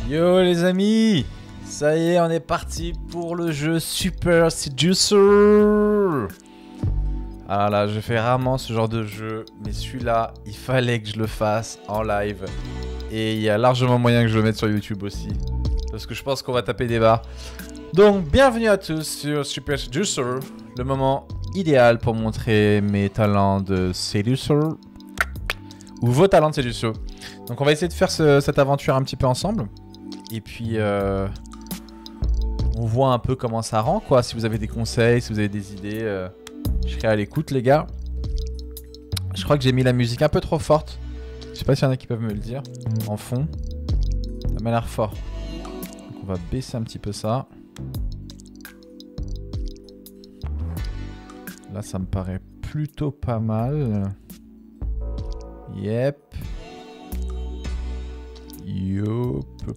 Yo les amis, ça y est, on est parti pour le jeu Super Seducer. Ah là, je fais rarement ce genre de jeu, mais celui-là, il fallait que je le fasse en live. Et il y a largement moyen que je le mette sur YouTube aussi, parce que je pense qu'on va taper des barres. Donc, bienvenue à tous sur Super Seducer, le moment idéal pour montrer mes talents de séduceur, ou vos talents de séduction. Donc on va essayer de faire cette aventure un petit peu ensemble. Et puis on voit un peu comment ça rend quoi. Si vous avez des conseils, si vous avez des idées, je serai à l'écoute les gars. Je crois que j'ai mis la musique un peu trop forte. Je sais pas s'il y en a qui peuvent me le dire. En fond. Ça m'a l'air fort. Donc on va baisser un petit peu ça. Là ça me paraît plutôt pas mal. Yep. Yo. Ok,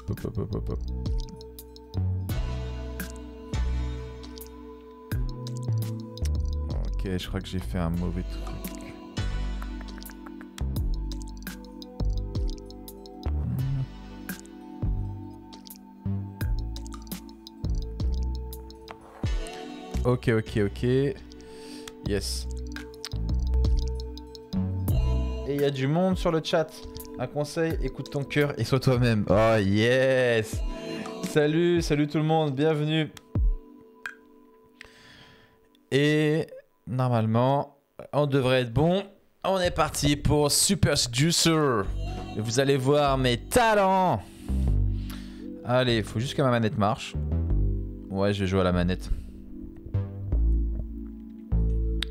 je crois que j'ai fait un mauvais truc. Ok. Yes. Et il y a du monde sur le chat. Un conseil, écoute ton cœur et sois toi-même. Oh yes. Salut tout le monde, bienvenue. Et normalement, on devrait être bon. On est parti pour Super Seducer. Et vous allez voir mes talents. Allez, il faut juste que ma manette marche. Ouais, je vais jouer à la manette.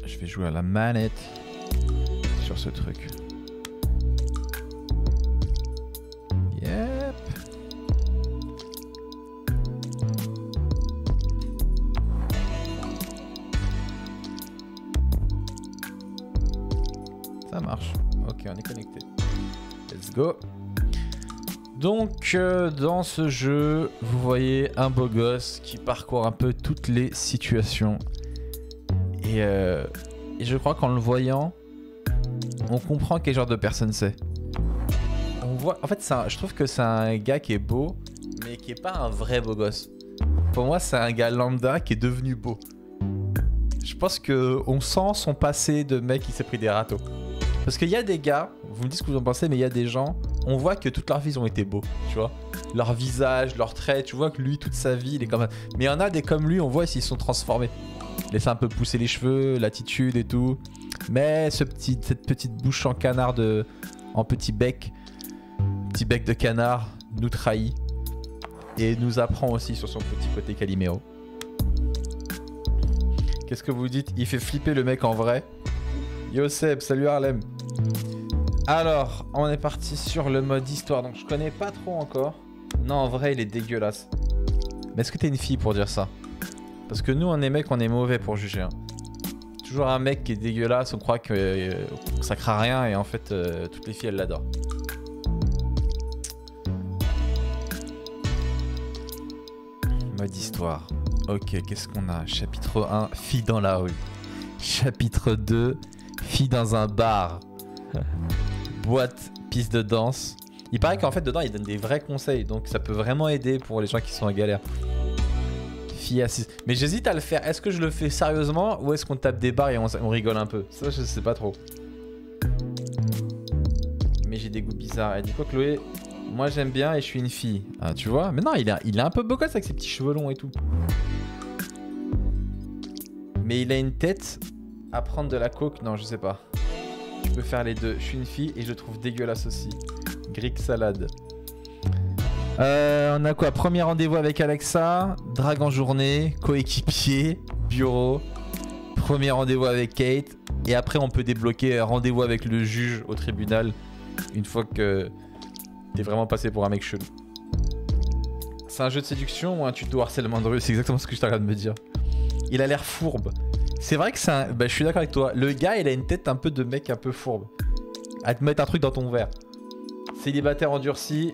Je vais jouer à la manette sur ce truc. Yep. Ça marche. Ok, on est connecté. Let's go. Donc, dans ce jeu, vous voyez un beau gosse qui parcourt un peu toutes les situations. Et je crois qu'en le voyant, on comprend quel genre de personne c'est. En fait, je trouve que c'est un gars qui est beau, mais qui est pas un vrai beau gosse. Pour moi, c'est un gars lambda qui est devenu beau. Je pense qu'on sent son passé de mec qui s'est pris des râteaux. Parce qu'il y a des gars, vous me dites ce que vous en pensez, mais il y a des gens, on voit que toute leur vie ils ont été beaux, tu vois. Leur visage, leurs traits, tu vois que lui, toute sa vie, il est comme... Mais il y en a des comme lui, on voit s'ils sont transformés. Laisser un peu pousser les cheveux, l'attitude et tout. Mais cette petite bouche en canard en petit bec de canard nous trahit et nous apprend aussi sur son petit côté Calimero. Qu'est-ce que vous dites? Il fait flipper le mec en vrai. Yo Seb, salut Harlem. Alors, on est parti sur le mode histoire, donc je connais pas trop encore. Non, en vrai, il est dégueulasse. Mais est-ce que t'es une fille pour dire ça? Parce que nous, on est mecs, on est mauvais pour juger. Hein. Toujours un mec qui est dégueulasse, on croit que ça craint rien et en fait, toutes les filles, elles l'adorent. Mode histoire. Ok, qu'est-ce qu'on a? Chapitre 1, fille dans la rue. Chapitre 2, fille dans un bar. Boîte, piste de danse. Il paraît qu'en fait, dedans, il donne des vrais conseils. Donc, ça peut vraiment aider pour les gens qui sont en galère. Fille assise. Mais j'hésite à le faire. Est-ce que je le fais sérieusement ou est-ce qu'on tape des barres et on rigole un peu? Ça, je sais pas trop. Mais j'ai des goûts bizarres. Elle dit quoi, Chloé? Moi j'aime bien et je suis une fille. Ah, tu vois? Mais non, il est un peu beau gosse avec ses petits cheveux longs et tout. Mais il a une tête à prendre de la coke. Non, je sais pas. Tu peux faire les deux. Je suis une fille et je le trouve dégueulasse aussi. Greek salade. On a quoi? Premier rendez-vous avec Alexa. Drague en journée. Coéquipier. Bureau. Premier rendez-vous avec Kate. Et après on peut débloquer rendez-vous avec le juge au tribunal. Une fois que... t'es vraiment passé pour un mec chelou. C'est un jeu de séduction ou un tuto harcèlement de rue? C'est exactement ce que je t'arrête de me dire. Il a l'air fourbe. C'est vrai que c'est un... Bah, je suis d'accord avec toi. Le gars, il a une tête un peu de mec un peu fourbe. À te mettre un truc dans ton verre. Célibataire endurci.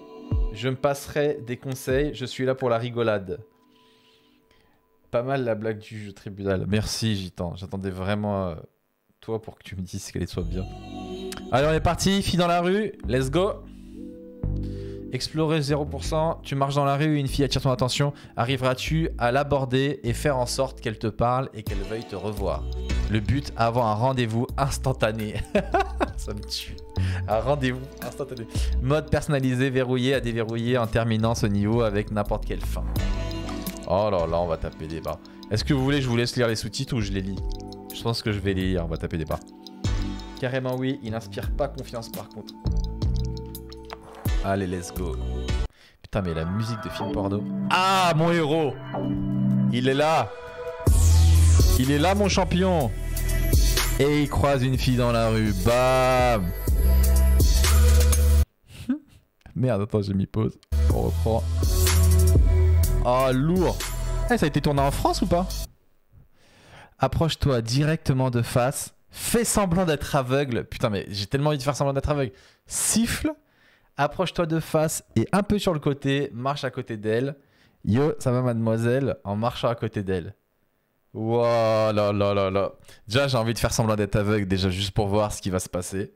Je me passerai des conseils. Je suis là pour la rigolade. Pas mal la blague du jeu tribunal. Merci, Gitan. J'attendais vraiment toi pour que tu me dises qu'elle soit bien. Allez, on est parti. Fille dans la rue. Let's go. Explorer 0%, tu marches dans la rue et une fille attire ton attention. Arriveras-tu à l'aborder et faire en sorte qu'elle te parle et qu'elle veuille te revoir? Le but, avoir un rendez-vous instantané. Ça me tue. Un rendez-vous instantané. Mode personnalisé, verrouillé à déverrouiller en terminant ce niveau avec n'importe quelle fin. Oh là là, on va taper des barres. Est-ce que vous voulez que je vous laisse lire les sous-titres ou je les lis? Je pense que je vais les lire, on va taper des barres. Carrément oui, il n'inspire pas confiance par contre. Allez, let's go. Putain, mais la musique de film porno. Ah, mon héros! Il est là! Il est là, mon champion! Et il croise une fille dans la rue. Bam! Merde, attends, j'ai mis pause. On reprend. Oh, lourd! Eh, ça a été tourné en France ou pas? Approche-toi directement de face. Fais semblant d'être aveugle. Putain, mais j'ai tellement envie de faire semblant d'être aveugle. Siffle. Approche-toi de face et un peu sur le côté. Marche à côté d'elle. Yo, ça va mademoiselle? En marchant à côté d'elle. Wow, là là là là. Déjà, j'ai envie de faire semblant d'être aveugle, déjà, juste pour voir ce qui va se passer.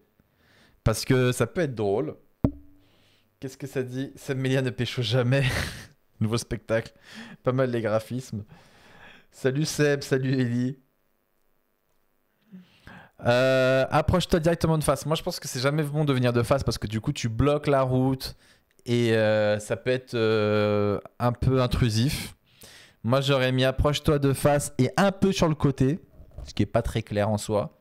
Parce que ça peut être drôle. Qu'est-ce que ça dit? Seb Melia ne pécho jamais. Nouveau spectacle. Pas mal les graphismes. Salut Seb, salut Ellie. Approche-toi directement de face. Moi, je pense que c'est jamais bon de venir de face parce que du coup, tu bloques la route et ça peut être un peu intrusif. Moi, j'aurais mis approche-toi de face et un peu sur le côté, ce qui est pas très clair en soi.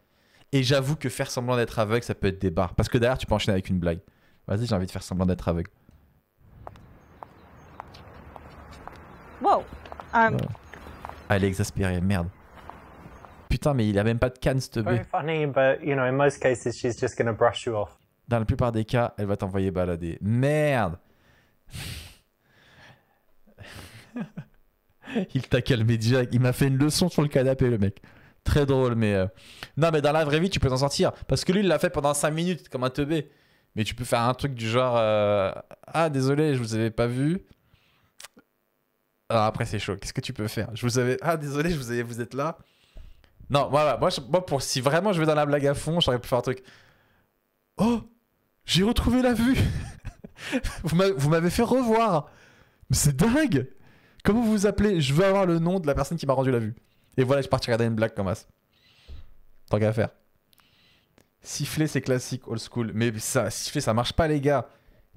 Et j'avoue que faire semblant d'être aveugle, ça peut être des barres. Parce que derrière, tu peux enchaîner avec une blague. Vas-y, j'ai envie de faire semblant d'être aveugle. Wow. Ah, elle est exaspérée, merde. Putain, mais il a même pas de canne, cette Very bête. funny, but you know, in most cases, she's just gonna brush you off. Dans la plupart des cas, elle va t'envoyer balader. Merde. Il t'a calmé direct. Il m'a fait une leçon sur le canapé, le mec. Très drôle, mais... Non, mais dans la vraie vie, tu peux t'en sortir. Parce que lui, il l'a fait pendant 5 minutes, comme un teubé. Mais tu peux faire un truc du genre... Ah, désolé, je vous avais pas vu. Alors après, c'est chaud. Qu'est-ce que tu peux faire? Je vous avais... Ah, désolé, vous êtes là. Non, voilà. Moi, pour... si vraiment je vais dans la blague à fond, j'aurais pu faire un truc... Oh, j'ai retrouvé la vue. Vous m'avez fait revoir. Mais c'est dingue. Comment vous vous appelez? Je veux avoir le nom de la personne qui m'a rendu la vue. Et voilà, je partirai dans une blague comme ça. Tant qu'à faire. Siffler, c'est classique, old school. Mais ça, siffler, ça marche pas, les gars.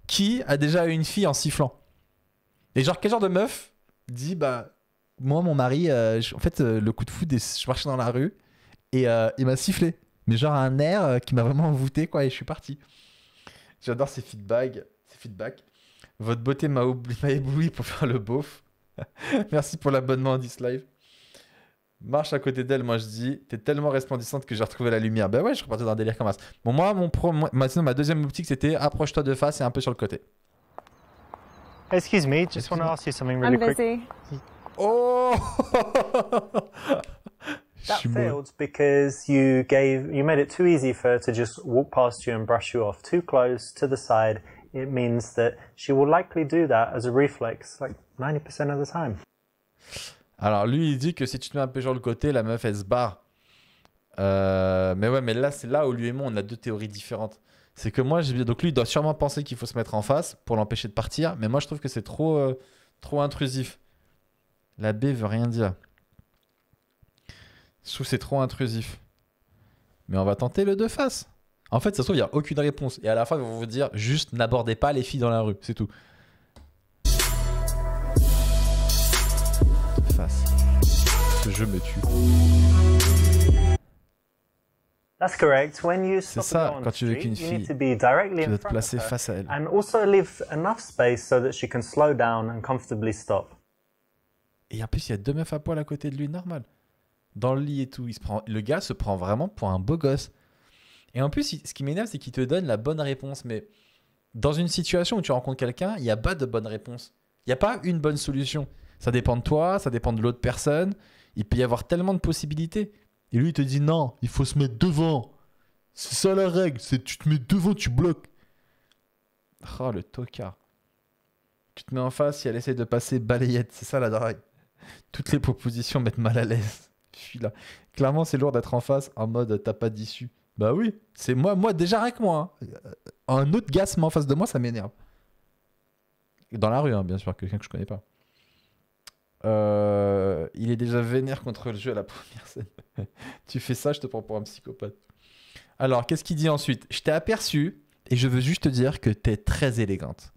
Qui a déjà eu une fille en sifflant? Et genre, quel genre de meuf dit, bah, moi, mon mari, en fait, le coup de foudre, je marchais dans la rue et il m'a sifflé. Mais genre, un air qui m'a vraiment envoûté, quoi, et je suis parti. J'adore ces feedbacks. Votre beauté m'a ébloui pour faire le beauf. Merci pour l'abonnement à This Live. Marche à côté d'elle, moi je dis, t'es tellement resplendissante que j'ai retrouvé la lumière. Ben ouais, je suis reparti dans un délire comme ça. Bon, moi, ma deuxième optique, c'était approche-toi de face et un peu sur le côté. Excuse me, just want to ask you something really I'm quick. busy. Oh. That failed because you made it too easy for her to just walk past you and brush you off. Too close, to the side. It means that she will likely do that as a reflex, like 90% of the time. Alors lui, il dit que si tu te mets un peu sur le côté, la meuf, elle se barre. Mais ouais, mais là, c'est là où lui et moi, on a deux théories différentes. C'est que moi, donc lui, il doit sûrement penser qu'il faut se mettre en face pour l'empêcher de partir. Mais moi, je trouve que c'est trop intrusif. La B veut rien dire. Je trouve que c'est trop intrusif. Mais on va tenter le de face. En fait, ça se trouve, il n'y a aucune réponse. Et à la fin, ils vont vous dire juste n'abordez pas les filles dans la rue. C'est tout. De face. Ce jeu me tue. That's correct. When you C'est stop ça, and go on quand the tu veux street, qu'une you need fille, to be directly tu in dois te front placer of her face à elle. and also leave enough space so that she can slow down and comfortably stop. Et en plus, il y a deux meufs à poil à côté de lui, normal. Dans le lit et tout. Le gars se prend vraiment pour un beau gosse. Et en plus, ce qui m'énerve, c'est qu'il te donne la bonne réponse. Mais dans une situation où tu rencontres quelqu'un, il n'y a pas de bonne réponse. Il n'y a pas une bonne solution. Ça dépend de toi, ça dépend de l'autre personne. Il peut y avoir tellement de possibilités. Et lui, il te dit non, il faut se mettre devant. C'est ça la règle. C'est tu te mets devant, tu bloques. Oh, le tocard. Tu te mets en face, si elle essaie de passer balayette. C'est ça la drague. Toutes les propositions mettent mal à l'aise. Je suis là. Clairement, c'est lourd d'être en face en mode t'as pas d'issue. Bah oui, c'est moi déjà avec moi. Hein. Un autre gars se met en face de moi, ça m'énerve. Dans la rue, hein, bien sûr, quelqu'un que je connais pas. Il est déjà vénère contre le jeu à la première scène. Tu fais ça, je te prends pour un psychopathe. Alors, qu'est-ce qu'il dit ensuite? Je t'ai aperçu et je veux juste te dire que t'es très élégante.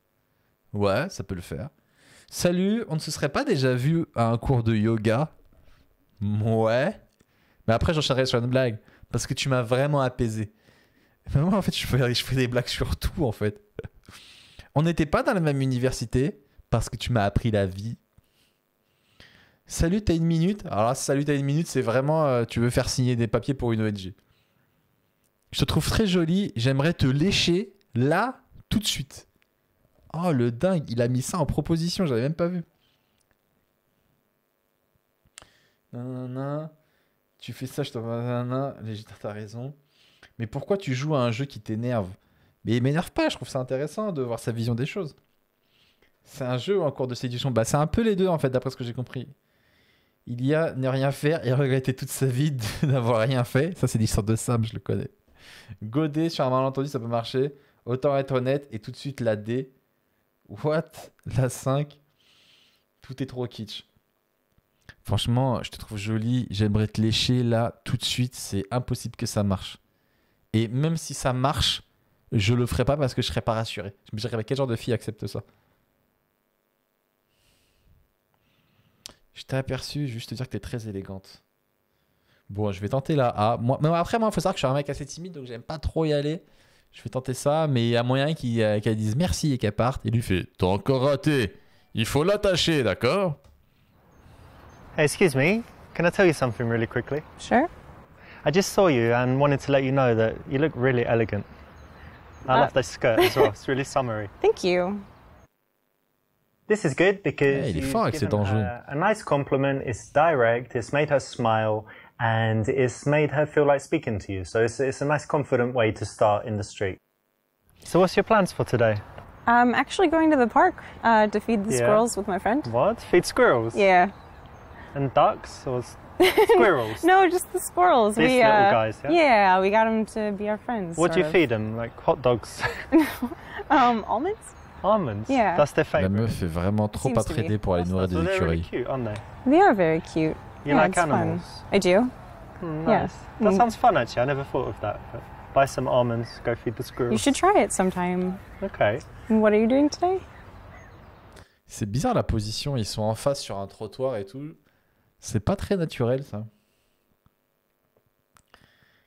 Ouais, ça peut le faire. Salut, on ne se serait pas déjà vu à un cours de yoga? Ouais. Mais après, j'enchaînerai sur une blague parce que tu m'as vraiment apaisé. Mais moi, en fait, je fais des blagues sur tout, en fait. On n'était pas dans la même université parce que tu m'as appris la vie. Salut, t'as une minute? Alors là, salut, t'as une minute, c'est vraiment tu veux faire signer des papiers pour une ONG. Je te trouve très jolie, j'aimerais te lécher là, tout de suite. Oh, le dingue, il a mis ça en proposition, j'avais même pas vu. Nanana, tu fais ça, je te vois. Nanana, t'as raison. Mais pourquoi tu joues à un jeu qui t'énerve? Mais il m'énerve pas, je trouve ça intéressant de voir sa vision des choses. C'est un jeu ou un cours de séduction? Bah, c'est un peu les deux en fait, d'après ce que j'ai compris. Il y a ne rien faire et regretter toute sa vie d'avoir rien fait. Ça, c'est l'histoire de Sam, je le connais. Goder sur un malentendu, ça peut marcher. Autant être honnête et tout de suite la D. What? La 5. Tout est trop kitsch. Franchement, je te trouve jolie. J'aimerais te lécher là, tout de suite. C'est impossible que ça marche. Et même si ça marche, je le ferai pas parce que je serais pas rassuré. Je me dirais, quel genre de fille accepte ça? Je t'ai aperçu, juste te dire que t'es très élégante. Bon, je vais tenter la A. Mais après, moi, il faut savoir que je suis un mec assez timide, donc j'aime pas trop y aller. Je vais tenter ça, mais il y a moyen qu'elle dise merci et qu'elle parte. Et lui fait, t'as encore raté. Il faut l'attacher, d'accord? Hey, excuse me, can I tell you something really quickly? Sure. I just saw you and wanted to let you know that you look really elegant. I love that skirt as well, it's really summery. Thank you. This is good because Yeah, il est you've fort avec given cet enjeu. her a nice compliment, it's direct, it's made her smile, and it's made her feel like speaking to you. So it's a nice, confident way to start in the street. So what's your plans for today? I'm actually going to the park to feed the Yeah. squirrels with my friend. What? Feed squirrels? Yeah. And ducks? Or squirrels? No, just the squirrels. These little guys, yeah? Yeah, we got them to be our friends. What do you sort of. feed them? Like hot dogs? Almonds? Almonds? Yeah. That's their La favorite. meuf est vraiment trop Seems pas to be. traînée pour aller nourrir So des they're really écureuils. cute, aren't they? They are very cute. You yeah, like it's fun. animals? I do. Nice. Yeah. That Mm. sounds fun actually. I never thought of that. But buy some almonds, go feed the squirrels. You should try it sometime. Okay. And what are you doing today? C'est bizarre la position, ils sont en face sur un trottoir et tout. C'est pas très naturel ça.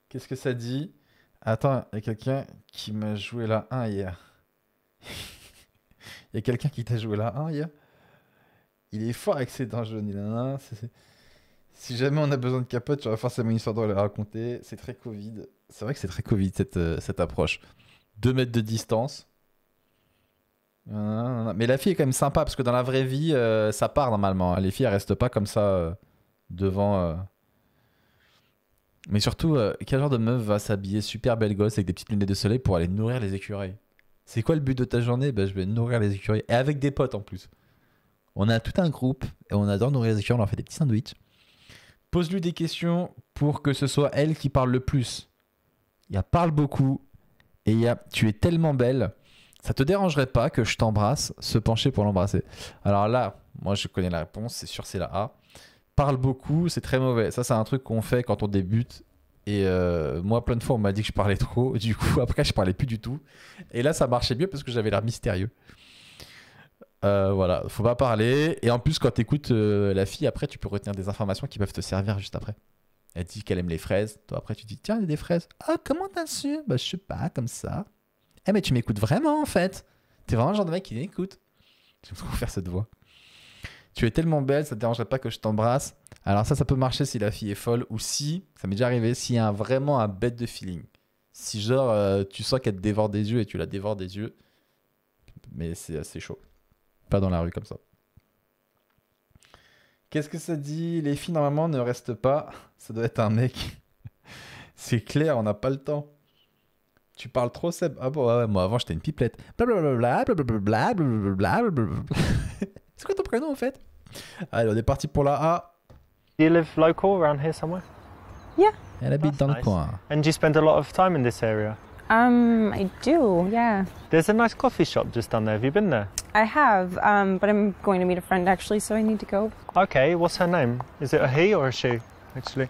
Qu'est-ce que ça dit? Attends, il y a quelqu'un qui m'a joué la 1 hier. Il y a quelqu'un qui t'a joué la 1 hier? Il est fort avec ses dents jaunes. Si jamais on a besoin de capote, j'aurai forcément une histoire drôle à raconter. C'est très Covid. C'est vrai que c'est très Covid cette approche. 2 mètres de distance. Mais la fille est quand même sympa parce que dans la vraie vie, ça part normalement. Les filles, elles restent pas comme ça devant. Mais surtout, quel genre de meuf va s'habiller super belle gosse avec des petites lunettes de soleil pour aller nourrir les écureuils? C'est quoi le but de ta journée? Ben, je vais nourrir les écureuils. Et avec des potes en plus. On a tout un groupe et on adore nourrir les écureuils. On leur fait des petits sandwichs. Pose-lui des questions pour que ce soit elle qui parle le plus. Il y a parle beaucoup et il y a tu es tellement belle. Ça te dérangerait pas que je t'embrasse, se pencher pour l'embrasser? Alors là, moi je connais la réponse, c'est sûr, c'est la A. Parle beaucoup, c'est très mauvais. Ça, c'est un truc qu'on fait quand on débute. Et moi, plein de fois, on m'a dit que je parlais trop. Du coup, après, je parlais plus du tout. Et là, ça marchait mieux parce que j'avais l'air mystérieux. Voilà, faut pas parler. Et en plus, quand t'écoutes la fille, après, tu peux retenir des informations qui peuvent te servir juste après. Elle dit qu'elle aime les fraises. Toi, après, tu dis, tiens, il y a des fraises. Ah, comment t'as su? Bah, je sais pas, comme ça. Eh, mais tu m'écoutes vraiment, en fait. T'es vraiment le genre de mec qui m'écoute. J'aime trop faire cette voix. Tu es tellement belle, ça te dérangerait pas que je t'embrasse. Alors ça peut marcher si la fille est folle ou si, ça m'est déjà arrivé, s'il y a vraiment un bête de feeling. Si genre, tu sens qu'elle te dévore des yeux et tu la dévores des yeux. Mais c'est assez chaud. Pas dans la rue comme ça. Qu'est-ce que ça dit? Les filles, normalement, ne restent pas. Ça doit être un mec. C'est clair, on n'a pas le temps. Tu parles trop, Seb. Ah bon, ouais, moi avant, j'étais une pipelette. Blablabla, blablabla, blablabla. C'est quoi ton prénom, en fait? Allez, on est parti pour la A. Do you live local around here somewhere? Yeah. Elle habite That's dans le nice. coin. And do you spend a lot of time in this area? I do, yeah. There's a nice coffee shop just down there. Have you been there? I have, but I'm going to meet a friend actually, so I need to go. Okay, what's her name? Is it a he or a she, actually?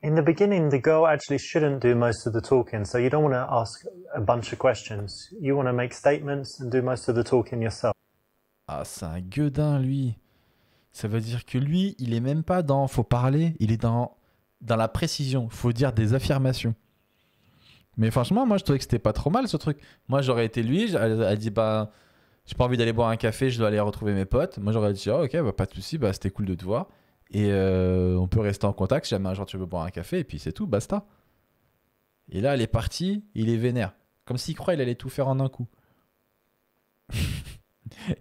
In the beginning, the girl actually shouldn't do most of the talking, so you don't want to ask a bunch of questions. You want to make statements and do most of the talking yourself. Ah, c'est un gueudin, lui. Ça veut dire que lui, il est même pas dans faut parler, il est dans la précision. Faut dire des affirmations. Mais franchement, moi, je trouvais que c'était pas trop mal, ce truc. Moi, j'aurais été lui, elle dit, bah, j'ai pas envie d'aller boire un café, je dois aller retrouver mes potes. Moi, j'aurais dit, ah, ok, bah, pas de souci, bah, c'était cool de te voir. Et on peut rester en contact si jamais un jour tu veux boire un café, et puis c'est tout, basta. Et là, elle est partie, il est vénère. Comme s'il croit qu'il allait tout faire en un coup.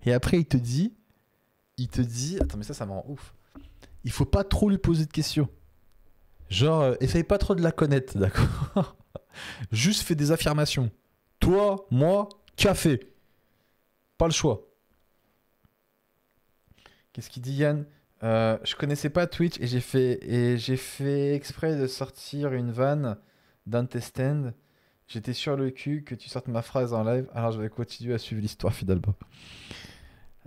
Et après, il te dit, attends, mais ça me rend ouf. Il faut pas trop lui poser de questions. Genre, essaye pas trop de la connaître, d'accord? Juste fais des affirmations. Toi, moi, café. Pas le choix. Qu'est-ce qu'il dit, Yann? Je connaissais pas Twitch et j'ai fait exprès de sortir une vanne d'un test stand. J'étais sur le cul que tu sortes ma phrase en live, alors je vais continuer à suivre l'histoire Fidalba.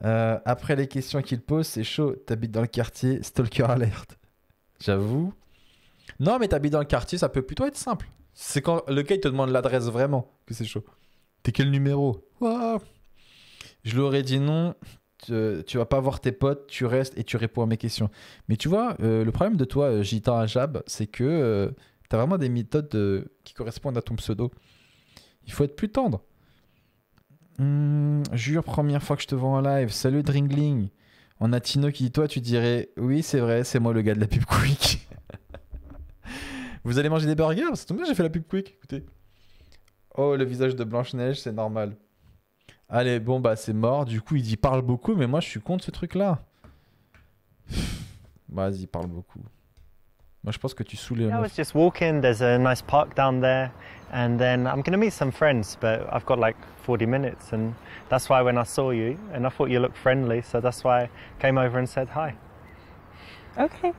Après les questions qu'il pose, c'est chaud. T'habites dans le quartier, stalker alert. J'avoue. Non, mais t'habites dans le quartier, ça peut plutôt être simple. C'est quand le gars il te demande l'adresse vraiment que c'est chaud. T'es quel numéro? Ouah. Je lui aurais dit non. Tu vas pas voir tes potes, tu restes et tu réponds à mes questions. Mais tu vois, le problème de toi, Gitan Ajab, c'est que tu as vraiment des méthodes qui correspondent à ton pseudo. Il faut être plus tendre. Jure, première fois que je te vois en live. Salut Dringling. On a Tino qui dit, toi, tu dirais, oui, c'est vrai, c'est moi le gars de la pub Quick. Vous allez manger des burgers? C'est tombé, j'ai fait la pub Quick, écoutez. Oh, le visage de Blanche-Neige, c'est normal. Allez, bon, bah, c'est mort. Du coup, il dit parle beaucoup, mais moi, je suis contre ce truc-là. Vas-y, parle beaucoup. Moi, je pense que tu saoules les I was just walking, there's a nice park down there, and then I'm going to meet some friends, but I've got like 40 minutes, and that's why when I saw you, and I thought you looked friendly, so that's why I came over and said hi. Okay.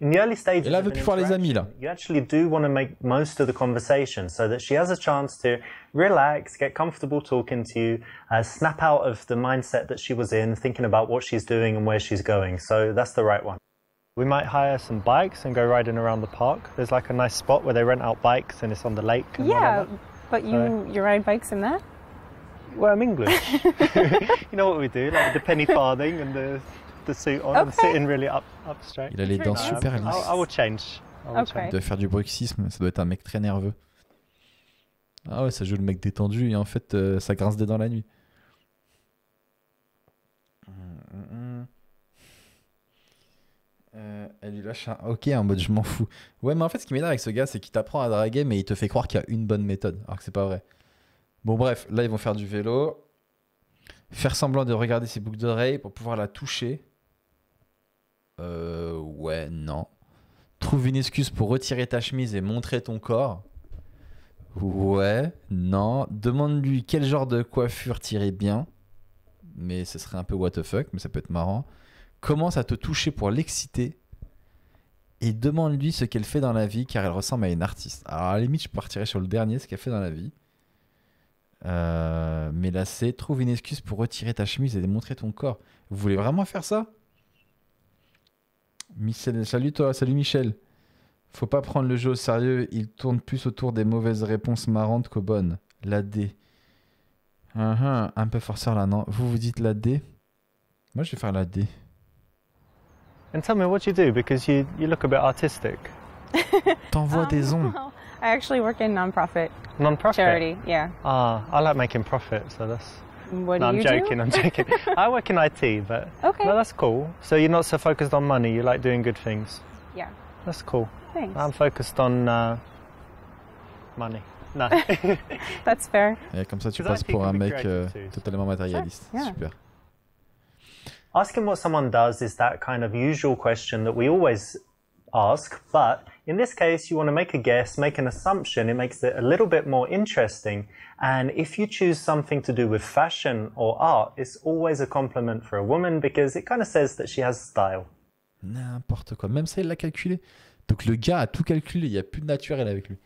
In the early stages Et là, of veut an plus voir les amis, là. you actually do want to make most of the conversation so that she has a chance to relax, get comfortable talking to you, snap out of the mindset that she was in, thinking about what she's doing and where she's going. So that's the right one. We might hire some bikes and go riding around the park. There's like a nice spot where they rent out bikes and it's on the lake. And Yeah, whatever. but you ride bikes in that? Well, I'm English. You know what we do, like the penny farthing and the suit on and sitting really up straight. Il a les dents super lisses. I will change. Okay. Il doit faire du bruxisme, ça doit être un mec très nerveux. Ah ouais, ça joue le mec détendu et en fait, ça grince des dents la nuit. Elle lui lâche un ok en mode je m'en fous. Ouais, mais en fait, ce qui m'énerve avec ce gars, c'est qu'il t'apprend à draguer, mais il te fait croire qu'il y a une bonne méthode, alors que c'est pas vrai. Bon, bref, là, ils vont faire du vélo. Faire semblant de regarder ses boucles d'oreilles pour pouvoir la toucher. Ouais, non. Trouve une excuse pour retirer ta chemise et montrer ton corps. Ouais, non. Demande-lui quel genre de coiffure t'irait bien. Mais ce serait un peu what the fuck, mais ça peut être marrant. Commence à te toucher pour l'exciter. Et demande-lui ce qu'elle fait dans la vie, car elle ressemble à une artiste. Alors à la limite, je partirais sur le dernier, ce qu'elle fait dans la vie. Mais là, c'est trouve une excuse pour retirer ta chemise et montrer ton corps. Vous voulez vraiment faire ça? Michel, salut toi, salut Michel. Faut pas prendre le jeu au sérieux, il tourne plus autour des mauvaises réponses marrantes qu'aux bonnes. La D. Un peu forceur là, non? Vous dites la D? Moi, je vais faire la D. And tell me what you do because you look a bit artistic. T'envoies des ondes. Well, I actually work in non-profit Non-profit? charity, yeah. Ah, I like making profit, so that's... What No, do I'm you joking, do? I'm joking. I work in IT, but Okay. no, that's cool. So you're not so focused on money, you like doing good things. Yeah, That's cool. thanks. I'm focused on money. No. That's fair. Et comme ça, tu Because passes IT pour can un be mec creative too, so- totalement matérialiste. Sure, yeah. Super. Asking what someone does is that kind of usual question that we always ask, but in this case, you want to make a guess, make an assumption. It makes it a little bit more interesting. And if you choose something to do with fashion or art, it's always a compliment for a woman because it kind of says that she has style. N'importe quoi. Même ça, il l'a calculé. Donc le gars a tout calculé. Il n'y a plus de naturel avec lui.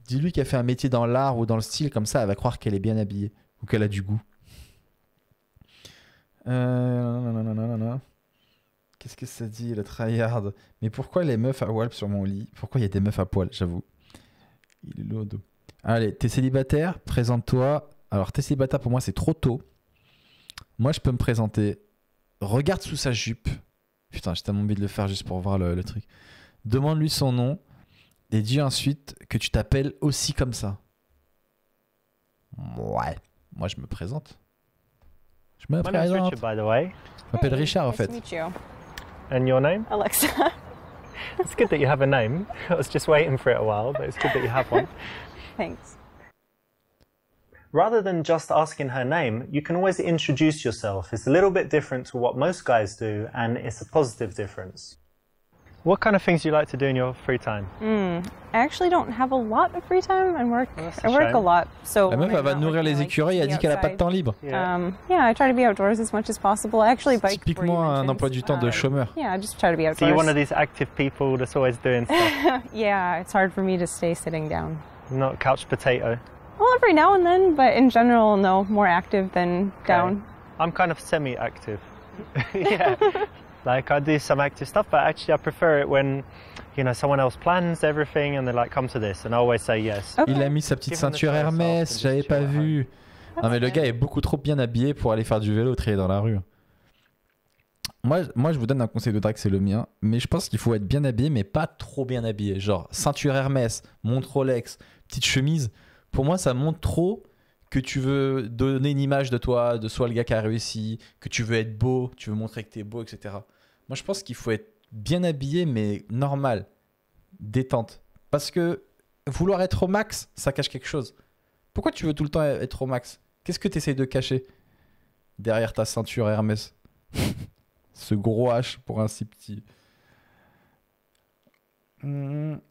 Dis-lui qu'elle fait un métier dans l'art ou dans le style, comme ça, elle va croire qu'elle est bien habillée ou qu'elle a du goût. Nanana. Qu'est-ce que ça dit, le tryhard? Mais pourquoi les meufs à poil sur mon lit? Pourquoi il y a des meufs à poil, j'avoue? Il est lourd. Allez, t'es célibataire, présente-toi. Alors, t'es célibataire, pour moi, c'est trop tôt. Moi, je peux me présenter. Regarde sous sa jupe. Putain, j'ai tellement envie de le faire juste pour voir le truc. Demande-lui son nom et dis ensuite que tu t'appelles aussi comme ça. Ouais. Moi, je me présente. Je me My name's présente. Richard, by the way. Je m'appelle Hey, Richard, en nice fait. to meet you. And your name? Alexa. It's good that you have a name. I was just waiting for it a while, but it's good that you have one. Thanks. Rather than just asking her name, you can always introduce yourself. It's a little bit different to what most guys do, and it's a positive difference. What kind of things do you like to do in your free time? I actually don't have a lot of free time. I work that's I a work a shame. lot. So La meuf, when elle va I'm not nourrir working, I les like to écureuils. Elle be dit qu'elle a pas de outside. temps libre. Yeah, I try to be outdoors as much as possible. I actually bike. where you Typiquement un mentioned. emploi du temps de chômeur. Yeah, I just try to be So outdoors. you're one of these active people that's always doing stuff, Yeah, it's hard for me to stay sitting down. not couch potato. Well, every now and then, but in general, no, more active than down. I'm kind of semi-active. Yeah. Like I do some active stuff, but actually I prefer it when, you know, someone else plans everything and they're like, come to this, and I always say yes. Okay. Il a mis sa petite Give him the ceinture choice Hermès, after j'avais just pas chill at vu. Non mais le gars est beaucoup trop bien habillé pour aller faire du vélo, traîner dans la rue. Moi, je vous donne un conseil de drague, c'est le mien. Mais je pense qu'il faut être bien habillé, mais pas trop bien habillé. Genre ceinture Hermès, montre Rolex, petite chemise. Pour moi, ça montre trop que tu veux donner une image de toi, de soit le gars qui a réussi, que tu veux être beau, tu veux montrer que t'es beau, etc. Moi, je pense qu'il faut être bien habillé, mais normal, détente. Parce que vouloir être au max, ça cache quelque chose. Pourquoi tu veux tout le temps être au max? Qu'est-ce que tu essayes de cacher derrière ta ceinture Hermès? Ce gros H pour un si petit.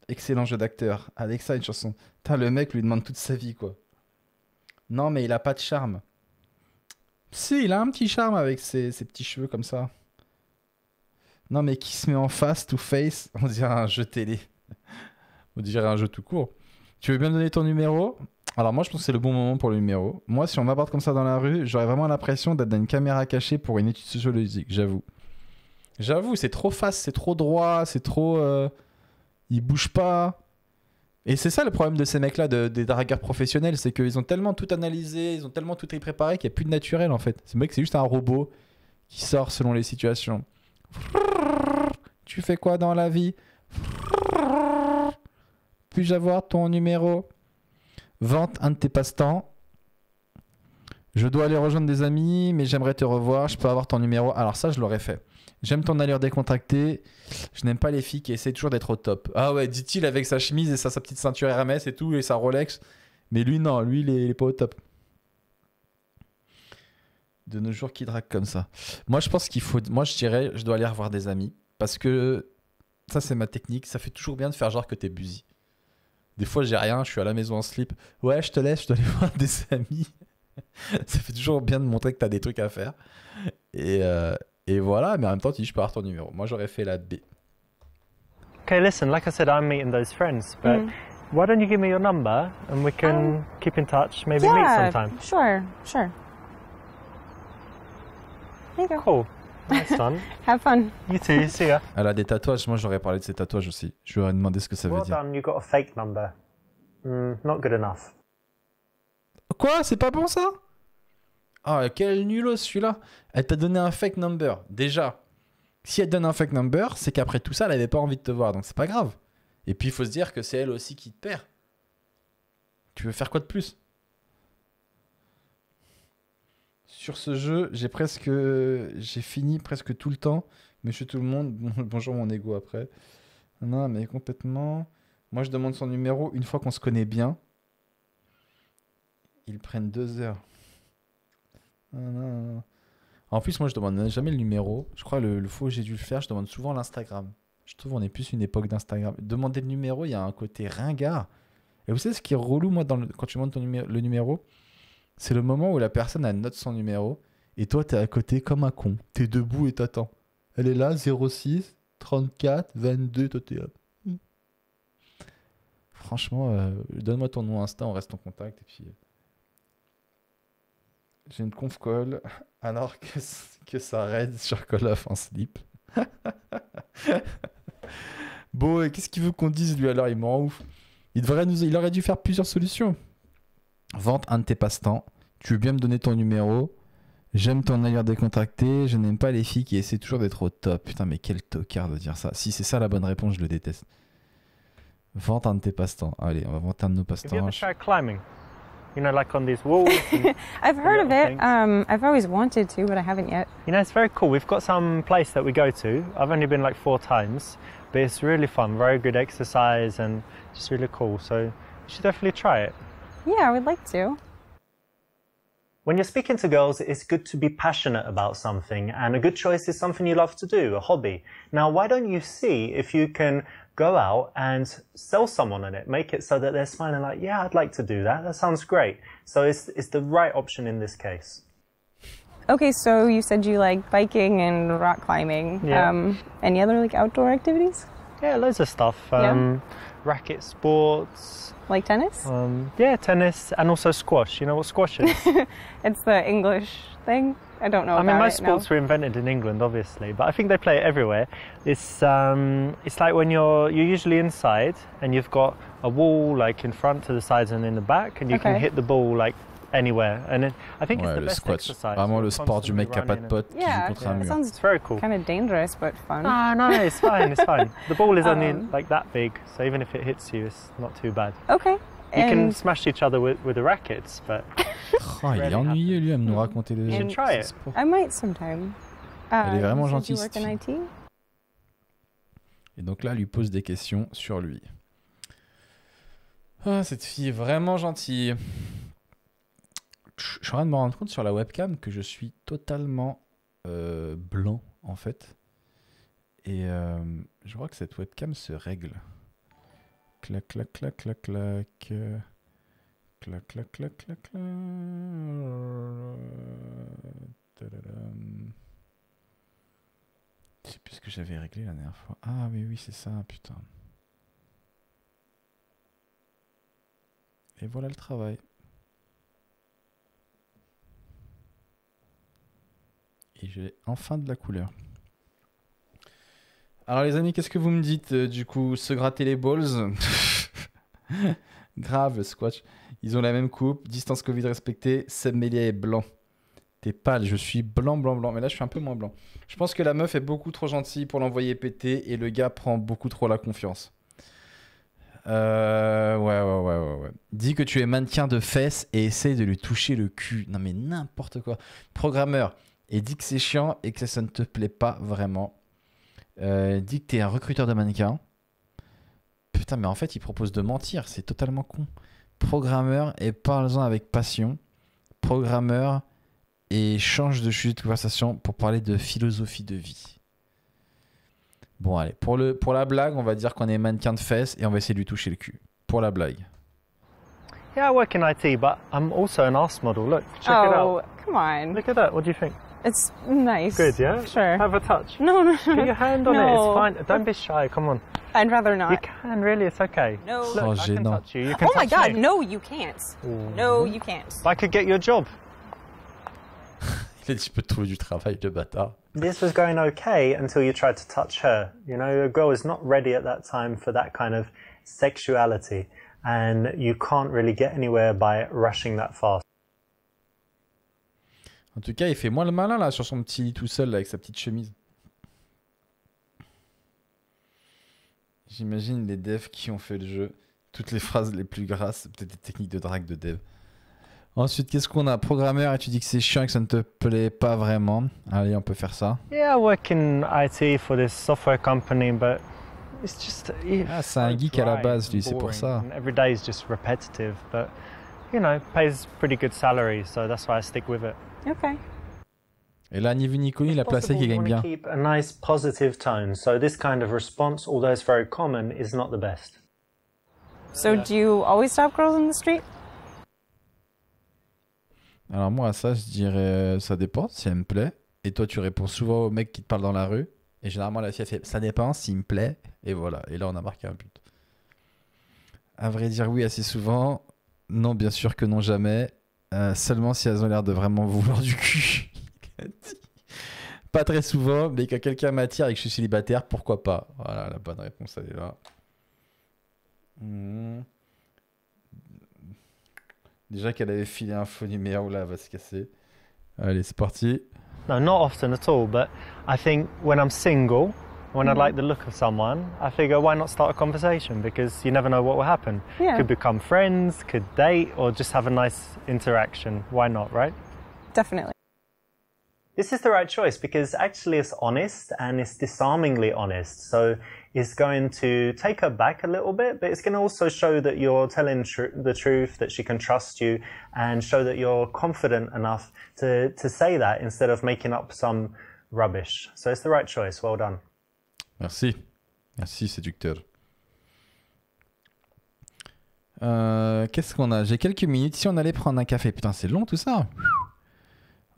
Excellent jeu d'acteur. Alexa, une chanson. Putain, le mec lui demande toute sa vie, quoi. Non, mais il a pas de charme. Si, il a un petit charme avec ses petits cheveux comme ça. Non, mais qui se met en face to face? On dirait un jeu télé. On dirait un jeu tout court. Tu veux bien me donner ton numéro? Alors moi, je pense que c'est le bon moment pour le numéro. Moi, si on m'aborde comme ça dans la rue, j'aurais vraiment l'impression d'être dans une caméra cachée pour une étude sociologique, j'avoue. J'avoue, c'est trop face, c'est trop droit, c'est trop... Ils bougent pas. Et c'est ça le problème de ces mecs-là, des dragueurs professionnels, c'est qu'ils ont tellement tout analysé, ils ont tellement tout préparé qu'il n'y a plus de naturel en fait. Ce mec, c'est juste un robot qui sort selon les situations. Tu fais quoi dans la vie? Puis-je avoir ton numéro? Vente un de tes passe-temps. Je dois aller rejoindre des amis, mais j'aimerais te revoir. Je peux avoir ton numéro? Alors ça, je l'aurais fait. J'aime ton allure décontractée. Je n'aime pas les filles qui essaient toujours d'être au top. Ah ouais, dit-il avec sa chemise et sa petite ceinture Hermès et tout, et sa Rolex. Mais lui, non. Lui, il est pas au top. De nos jours, qui drague comme ça? Moi, je pense qu'il faut... Moi, je dirais, je dois aller revoir des amis. Parce que ça, c'est ma technique. Ça fait toujours bien de faire genre que t'es busy. Des fois, j'ai rien. Je suis à la maison en slip. Ouais, je te laisse. Je dois aller voir des amis. Ça fait toujours bien de montrer que t'as des trucs à faire. Et voilà, mais en même temps, tu dis, je peux avoir ton numéro. Moi, j'aurais fait la B. Okay, listen, like I said, I'm meeting those friends, but why don't you give me your number and we can keep in touch, maybe meet Yeah, sometime. sure. There you go. Cool. Nice fun. Have fun. You too, see ya. Elle a des tatouages. Moi, j'aurais parlé de ses tatouages aussi. Je lui aurais demandé ce que ça veut Well dire. done, you got a fake number. Not good enough. Quoi? C'est pas bon, ça? Ah, quel nulot, celui-là. Elle t'a donné un fake number. Déjà, si elle te donne un fake number, c'est qu'après tout ça, elle avait pas envie de te voir. Donc, c'est pas grave. Et puis, il faut se dire que c'est elle aussi qui te perd. Tu veux faire quoi de plus? Sur ce jeu, j'ai fini presque tout le temps. Monsieur tout le monde, bonjour mon ego après. Non, mais complètement. Moi, je demande son numéro une fois qu'on se connaît bien. Ils prennent 2 heures. Non. En plus, moi, je demande jamais le numéro. Je crois le fois où j'ai dû le faire, je demande souvent l'Instagram. Je trouve qu'on est plus une époque d'Instagram. Demander le numéro, il y a un côté ringard. Et vous savez ce qui est relou, moi, quand tu demandes le numéro? C'est le moment où la personne, elle note son numéro. Et toi, t'es à côté comme un con. T'es debout et t'attends. Elle est là, 06 34 22, toi t'es là. Franchement, donne-moi ton nom Insta, on reste en contact. Et puis, j'ai une conf call alors que ça raid sur Call of en slip. Bon, et qu'est-ce qu'il veut qu'on dise lui alors? Il me rend ouf. Il aurait dû faire plusieurs solutions. Vente un de tes passe-temps. Tu veux bien me donner ton numéro? J'aime ton air décontracté. Je n'aime pas les filles qui essaient toujours d'être au top. Putain, mais quel tocard de dire ça. Si c'est ça la bonne réponse, je le déteste. Vente un de tes passe-temps. Allez, on va vendre un de nos Have you passe-temps. ever tried climbing? You know, like on these walls. And, I've heard of little it. things. I've always wanted to, but I haven't yet. You know, it's very cool. We've got some place that we go to. I've only been like 4 times, but it's really fun. Very good exercise and just really cool. So you should definitely try it. Yeah, I would like to. When you're speaking to girls, it's good to be passionate about something, and a good choice is something you love to do, a hobby. Now, why don't you see if you can go out and sell someone on it, make it so that they're smiling like, yeah, I'd like to do that. That sounds great. So it's the right option in this case. Okay, so you said you like biking and rock climbing. Yeah. Any other like outdoor activities? Yeah, loads of stuff. Yeah. Racket sports. Like tennis? Yeah, tennis and also squash. You know what squash is? It's the English thing. I don't know I about mean, most it, no. sports were invented in England, obviously, but I think they play it everywhere. It's like when you're usually inside and you've got a wall like in front, to the sides, and in the back, and you can Okay. hit the ball like anywhere. And I think it's Ouais, the le best squash. exercise. Vraiment le You're sport du mec qui a pas de constantly potes qui joue Yeah, contre un it mur. sounds It's very cool. kind of dangerous, but fun. No, it's fine. It's fine. The ball is only Um, like that big, so even if it hits you, it's not too bad. Okay. You can And smash each other with the rackets, but Oh, il est ennuyeux lui à nous raconter des should jeux. try C'est it. sport. I might sometime. Elle est vraiment you said gentille, you work cette in fille. IT? Et donc là, elle lui pose des questions sur lui. Ah, cette fille est vraiment gentille. Je suis en train de me rendre compte sur la webcam que je suis totalement blanc en fait. Et je crois que cette webcam se règle. Clac, clac, clac, clac, clac. Clac, clac, clac, clac, clac. Tadadam. Je sais plus ce que j'avais réglé la dernière fois. Ah mais oui, c'est ça, putain. Et voilà le travail. Et j'ai enfin de la couleur. Alors les amis, qu'est-ce que vous me dites du coup? Se gratter les balls? Grave, squash. Ils ont la même coupe, distance Covid respectée, Seb Melia est blanc. T'es pâle, je suis blanc, blanc, blanc. Mais là, je suis un peu moins blanc. Je pense que la meuf est beaucoup trop gentille pour l'envoyer péter et le gars prend beaucoup trop la confiance. Ouais. Dis que tu es mannequin de fesses et essaye de lui toucher le cul. Non mais n'importe quoi. Programmeur. Et dis que c'est chiant et que ça ne te plaît pas vraiment. Dis que t'es un recruteur de mannequins. Putain, mais en fait, il propose de mentir. C'est totalement con. Programmeur et parle-en avec passion. Programmeur et change de sujet de conversation pour parler de philosophie de vie. Bon, allez. Pour la blague, on va dire qu'on est mannequin de fesses et on va essayer de lui toucher le cul. Pour la blague. Yeah, I work in IT, but I'm also an arse model. Look, check it Oh, out. come on. Look at that. What do you think? It's nice. Good, yeah? Sure. Have a touch. No. Put your hand on it. No. It's fine. Don't be shy. Come on. I'd rather You not. can, really. It's okay. No. Look, Oh, I can gênant. touch you. You can Oh my touch god, me. no, you can't. Ooh. No, you can't. I could get you a job. Il a dit, je peux te trouver du travail, le bâtard. This was going okay until you tried to touch her. You know, a girl is not ready at that time for that kind of sexuality, and you can't really get anywhere by rushing that fast. En tout cas, il fait moins le malin là sur son petit lit tout seul là, avec sa petite chemise. J'imagine les devs qui ont fait le jeu. Toutes les phrases les plus grasses, c'est peut-être des techniques de drague de dev. Ensuite, qu'est-ce qu'on a? Programmeur, et tu dis que c'est chiant et que ça ne te plaît pas vraiment. Allez, on peut faire ça. Yeah, I work in IT for this software company, but it's just Ah, c'est un geek à la base, lui, c'est pour ça. Every day is just repetitive, but you know, pays pretty good salary, so that's why I stick with it. Okay. Et là, ni vu ni connu, il a placé Possible, qui you gagne wanna bien. keep a nice positive tone, so this kind of response, although it's very common, is not the best. So do you always stop girls in the street? Alors moi, à ça, je dirais, ça dépend si elle me plaît. Et toi, tu réponds souvent aux mecs qui te parlent dans la rue. Et généralement, la fille, elle fait, ça dépend s'il me plaît. Et voilà. Et là, on a marqué un but. À vrai dire, oui, assez souvent. Non, bien sûr que non, jamais. Seulement si elles ont l'air de vraiment vouloir du cul. Pas très souvent, mais quand quelqu'un m'attire et que je suis célibataire, pourquoi pas? Voilà, la bonne réponse, elle est là. Déjà qu'elle avait filé un faux numéro, là, elle va se casser. Allez, c'est parti. No, not often at all, but I think when I'm single, when I like the look of someone, I figure why not start a conversation, because you never know what will happen. Yeah. Could become friends, could date, or just have a nice interaction. Why not, right? Definitely. This is the right choice because actually it's honest and it's disarmingly honest. So it's going to take her back a little bit, but it's going to also show that you're telling the truth, that she can trust you, and show that you're confident enough to say that instead of making up some rubbish. So it's the right choice. Well done. Merci. Merci, séducteur. Qu'est-ce qu'on a? J'ai quelques minutes. Si on allait prendre un café. Putain, c'est long tout ça.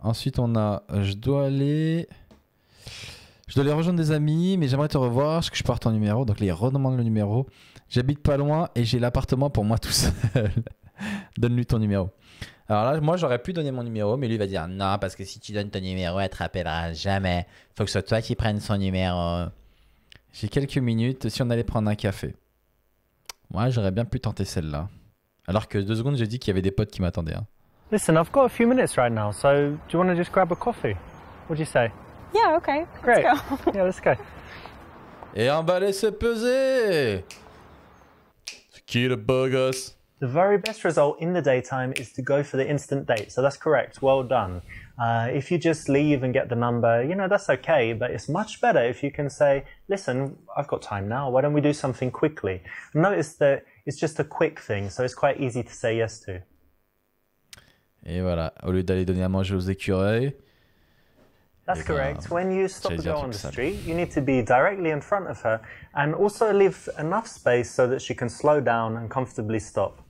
Ensuite, on a... Je dois aller rejoindre des amis, mais j'aimerais te revoir. Est-ce que je porte ton numéro? Donc, il redemande le numéro. J'habite pas loin et j'ai l'appartement pour moi tout seul. Donne-lui ton numéro. Alors là, moi, j'aurais pu donner mon numéro, mais lui va dire non, parce que si tu donnes ton numéro, elle te rappellera jamais. Faut que ce soit toi qui prennes son numéro. J'ai quelques minutes. Si on allait prendre un café. Moi, j'aurais bien pu tenter celle-là. Alors que 2 secondes, j'ai dit qu'il y avait des potes qui m'attendaient. Hein. Listen, I've got a few minutes right now, so do you want to just grab a coffee? What do you say? Yeah, okay. Great. Let's go. Yeah, let's go. Et emballer, c'est peser. C'est qui le beau gosse? The very best result in the daytime is to go for the instant date. So that's correct. Well done. If you just leave and get the number, you know, that's okay. But it's much better if you can say, listen, I've got time now. Why don't we do something quickly? Notice that it's just a quick thing. So it's quite easy to say yes to. Et voilà, au lieu d'aller donner à manger aux écureuils. That's correct. When you stop the girl on the street, you need to be directly in front of her and also leave enough space so that she can slow down and comfortably stop.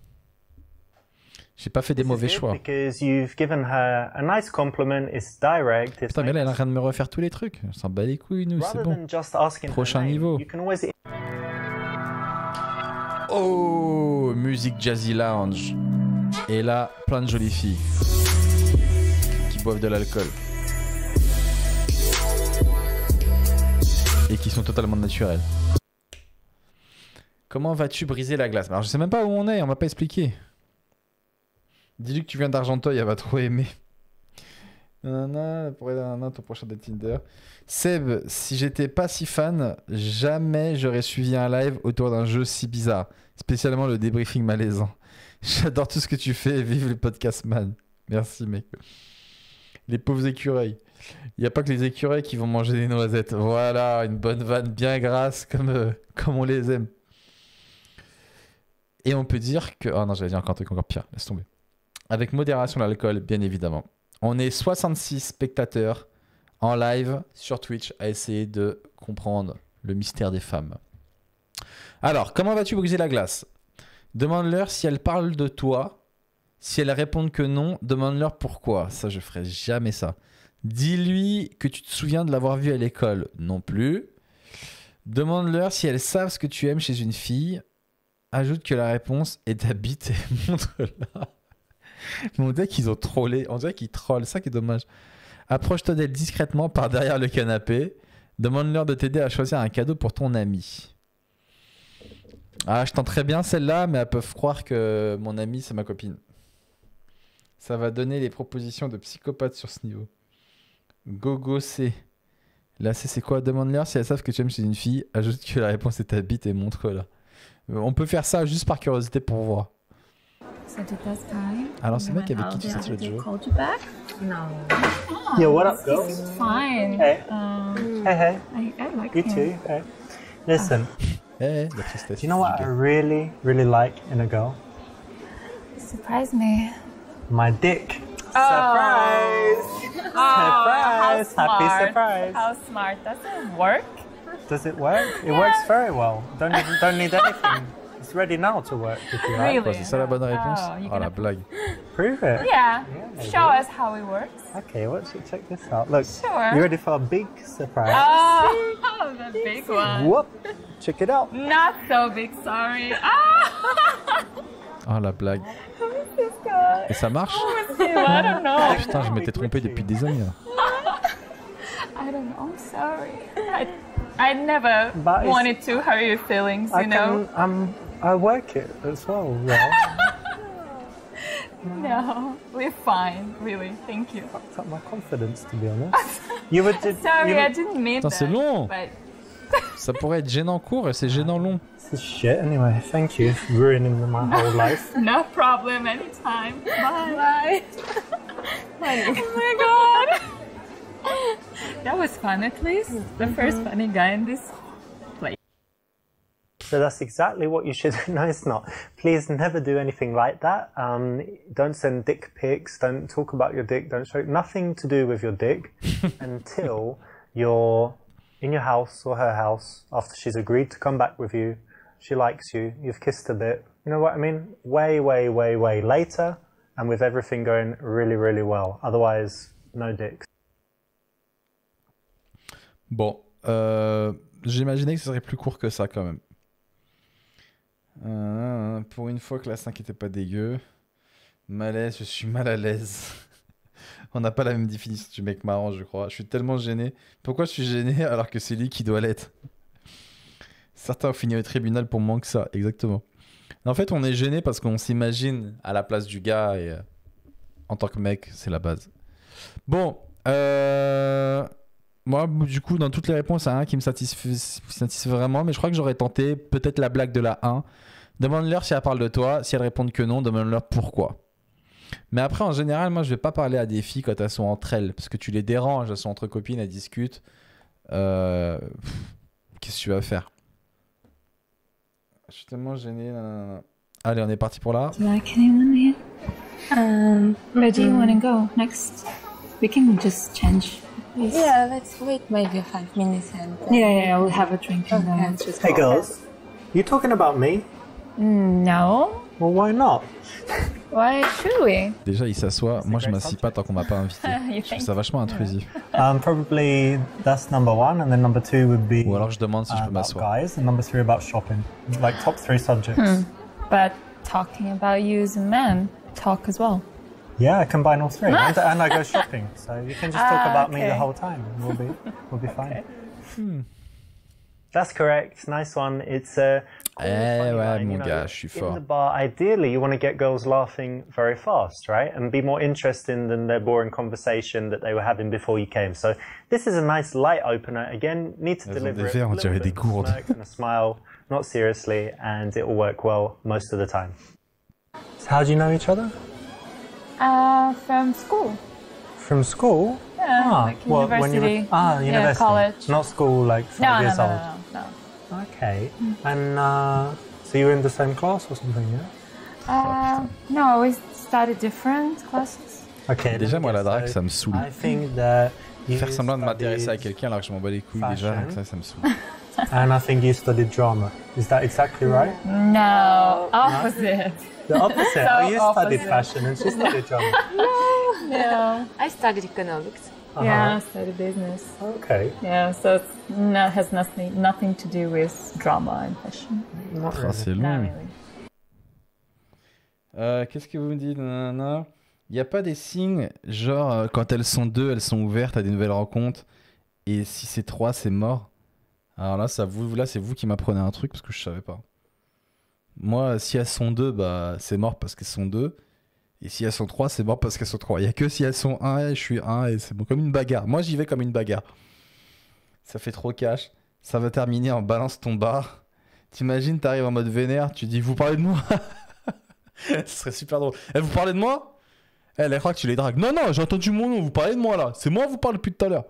J'ai pas fait des mauvais choix. Because you've given her a nice compliment, it's direct. It's Putain, mais là, elle est en train de me refaire tous les trucs. On s'en bat les couilles, nous, c'est bon. Prochain niveau. Oh, musique jazzy lounge. Et là, plein de jolies filles qui boivent de l'alcool. Et qui sont totalement naturelles. Comment vas-tu briser la glace? Alors, je sais même pas où on est, on m'a pas expliqué. Dis-lui que tu viens d'Argenteuil, elle va trop aimer. Nanana, ton prochain date Tinder. Seb, si j'étais pas si fan, jamais j'aurais suivi un live autour d'un jeu si bizarre. Spécialement le débriefing malaisant. J'adore tout ce que tu fais et vive le podcast man. Merci mec. Les pauvres écureuils. Il n'y a pas que les écureuils qui vont manger des noisettes. Voilà, une bonne vanne bien grasse comme on les aime. Et on peut dire que... Oh non, j'allais dire encore un truc encore pire. Laisse tomber. Avec modération l'alcool, bien évidemment. On est 66 spectateurs en live sur Twitch à essayer de comprendre le mystère des femmes. Alors, comment vas-tu briser la glace? Demande-leur si elles parlent de toi. Si elles répondent que non, demande-leur pourquoi. Ça, je ferai jamais ça. Dis-lui que tu te souviens de l'avoir vue à l'école. Non plus. Demande-leur si elles savent ce que tu aimes chez une fille. Ajoute que la réponse est ta bite et montre-la. On dirait qu'ils ont trollé. On dirait qu'ils trollent. C'est ça qui est dommage. Approche-toi d'elle discrètement par derrière le canapé. Demande-leur de t'aider à choisir un cadeau pour ton ami. Ah, je tente très bien celle-là, mais elles peuvent croire que mon amie, c'est ma copine. Ça va donner les propositions de psychopathe sur ce niveau. Gogo C. Là, c'est quoi? Demande-leur si elles savent que tu aimes chez une fille. Ajoute que la réponse est ta bite et montre-la. On peut faire ça juste par curiosité pour voir. Alors, c'est mec avec qui tu sortis le jeu? Yeah, what up, girl? Fine. Hey. Hey. I like You him. too. Hey. Listen. Hey, la tristesse. Do you know what I really, really like in a girl? Surprise me. My dick. Surprise! Surprise! Happy surprise! How smart. Does it work? Does it work? It works very well. Don't need anything. It's ready now to work if you like. Really? C'est ça la bonne réponse? you're Oh, la gonna- blague. Prove it. Yeah. maybe. Show us how it works. Okay, check this out. Look, Sure. you ready for a big surprise? Oh, the big one. Whoop! Check it out. Not so big, sorry. Ah! Oh la blague. Et ça marche? I don't know. Putain, je m'étais trompé depuis des années. Là. I don't know. I'm sorry. I never But it's- wanted to hurt your feelings, you know? I work it as well. Yeah. No, we're fine, really. Thank you. Fucked up my confidence, to be honest. You were just. Sorry, I didn't mean Putain, that. c'est long. But Ça pourrait être gênant court et c'est gênant long. This is shit. Anyway, thank you for ruining my whole life. no problem, anytime. Bye. Bye. Oh my god. That was fun, at least. The first funny guy in this place. So that's exactly what you should. No, it's not. Please never do anything like that. Don't send dick pics. Don't talk about your dick. Don't show nothing to do with your dick until you're in your house or her house after she's agreed to come back with you. She likes you. You've kissed a bit. You know what I mean? Way, way, way, way later, and with everything going really, really well. Otherwise, no dicks. Bon, j'imaginais que ce serait plus court que ça quand même. Pour une fois que la 5 était pas dégueu. Malaise, je suis mal à l'aise. On n'a pas la même définition du mec marrant, je crois. Je suis tellement gêné. Pourquoi je suis gêné alors que c'est lui qui doit l'être? Certains ont fini au tribunal pour moins que ça, exactement. En fait, on est gêné parce qu'on s'imagine à la place du gars et en tant que mec, c'est la base. Bon, moi, du coup, dans toutes les réponses, il y en a un qui me satisfait vraiment, mais je crois que j'aurais tenté peut-être la blague de la 1. Demande-leur si elle parle de toi. Si elles répondent que non, demande-leur pourquoi. Mais après, en général, moi, je vais pas parler à des filles quand elles sont entre elles, parce que tu les déranges, elles sont entre copines, elles discutent. Qu'est-ce que tu vas faire? Je suis tellement gêné. Nanana. Allez, on est parti pour là. Do you like anyone here? Where do you want to go next? We can just change. Yeah, let's wait maybe 5 minutes and. Yeah, we'll have a drink and then let's just Hey, go. girls. You talking about me? No. Well, why not? Why should we? Déjà, il s'assoit. Moi, je m'assis pas tant qu'on m'a pas invité. You Je trouve think? ça vachement intrusif. Probably that's number one, and then number two would be Ou alors, je demande si je peux about m'asseoir. guys, and number three about shopping. Like top three subjects. But talking about you as a man, talk as well. Yeah, I combine all three, and I go shopping. So you can just talk about me the okay. whole time. And we'll be fine. That's correct. Nice one. It's a. Eh ouais, mon gars, je suis In fort. the bar, ideally, you want to get girls laughing very fast, right? And be more interesting than their boring conversation that they were having before you came. So this is a nice light opener. Again, need to Elles ont deliver des it verres, on with a dirait little des bit of a gourdes. smirk and a smile, not seriously, and it will work well most of the time. So how do you know each other? From school. From school? Yeah, like well, when you were, university. university. College. Not school like 5 No, years no, old. no. Okay. And so you were in the same class or something, yeah? No, we studied different classes. Okay. Déjà, let me moi, la guess. drague, So ça me saoule. I think that you Faire semblant de m'intéresser à studied- quelqu'un alors que je m'en bats les couilles déjà, fashion. donc ça me saoule. And I think you studied drama. Is that exactly right? No, opposite. The opposite. So You studied opposite. fashion and she studied drama. No. I studied economics. Yeah, I studied business. Okay. Yeah, so it's has nothing to do with drama and fashion. Not Ah, really. c'est Not long. really. Qu'est-ce que vous me dites? Nanana. Il n'y a pas des signes, genre quand elles sont deux, elles sont ouvertes à des nouvelles rencontres, et si c'est trois, c'est mort. Alors là, c'est vous qui m'apprenez un truc parce que je savais pas. Moi, si elles sont deux, bah c'est mort parce qu'elles sont deux. Et si elles sont trois, c'est mort parce qu'elles sont trois. Il n'y a que si elles sont un, et je suis un, et c'est bon, comme une bagarre. Moi, j'y vais comme une bagarre. Ça fait trop cash. Ça va terminer en balance ton bar. T'imagines, t'arrives en mode vénère, tu dis, vous parlez de moi? Ce serait super drôle. Eh, vous parlez de moi? Elle croit que tu les dragues. Non, non, j'ai entendu mon nom, vous parlez de moi là. C'est moi, vous parlez depuis tout à l'heure.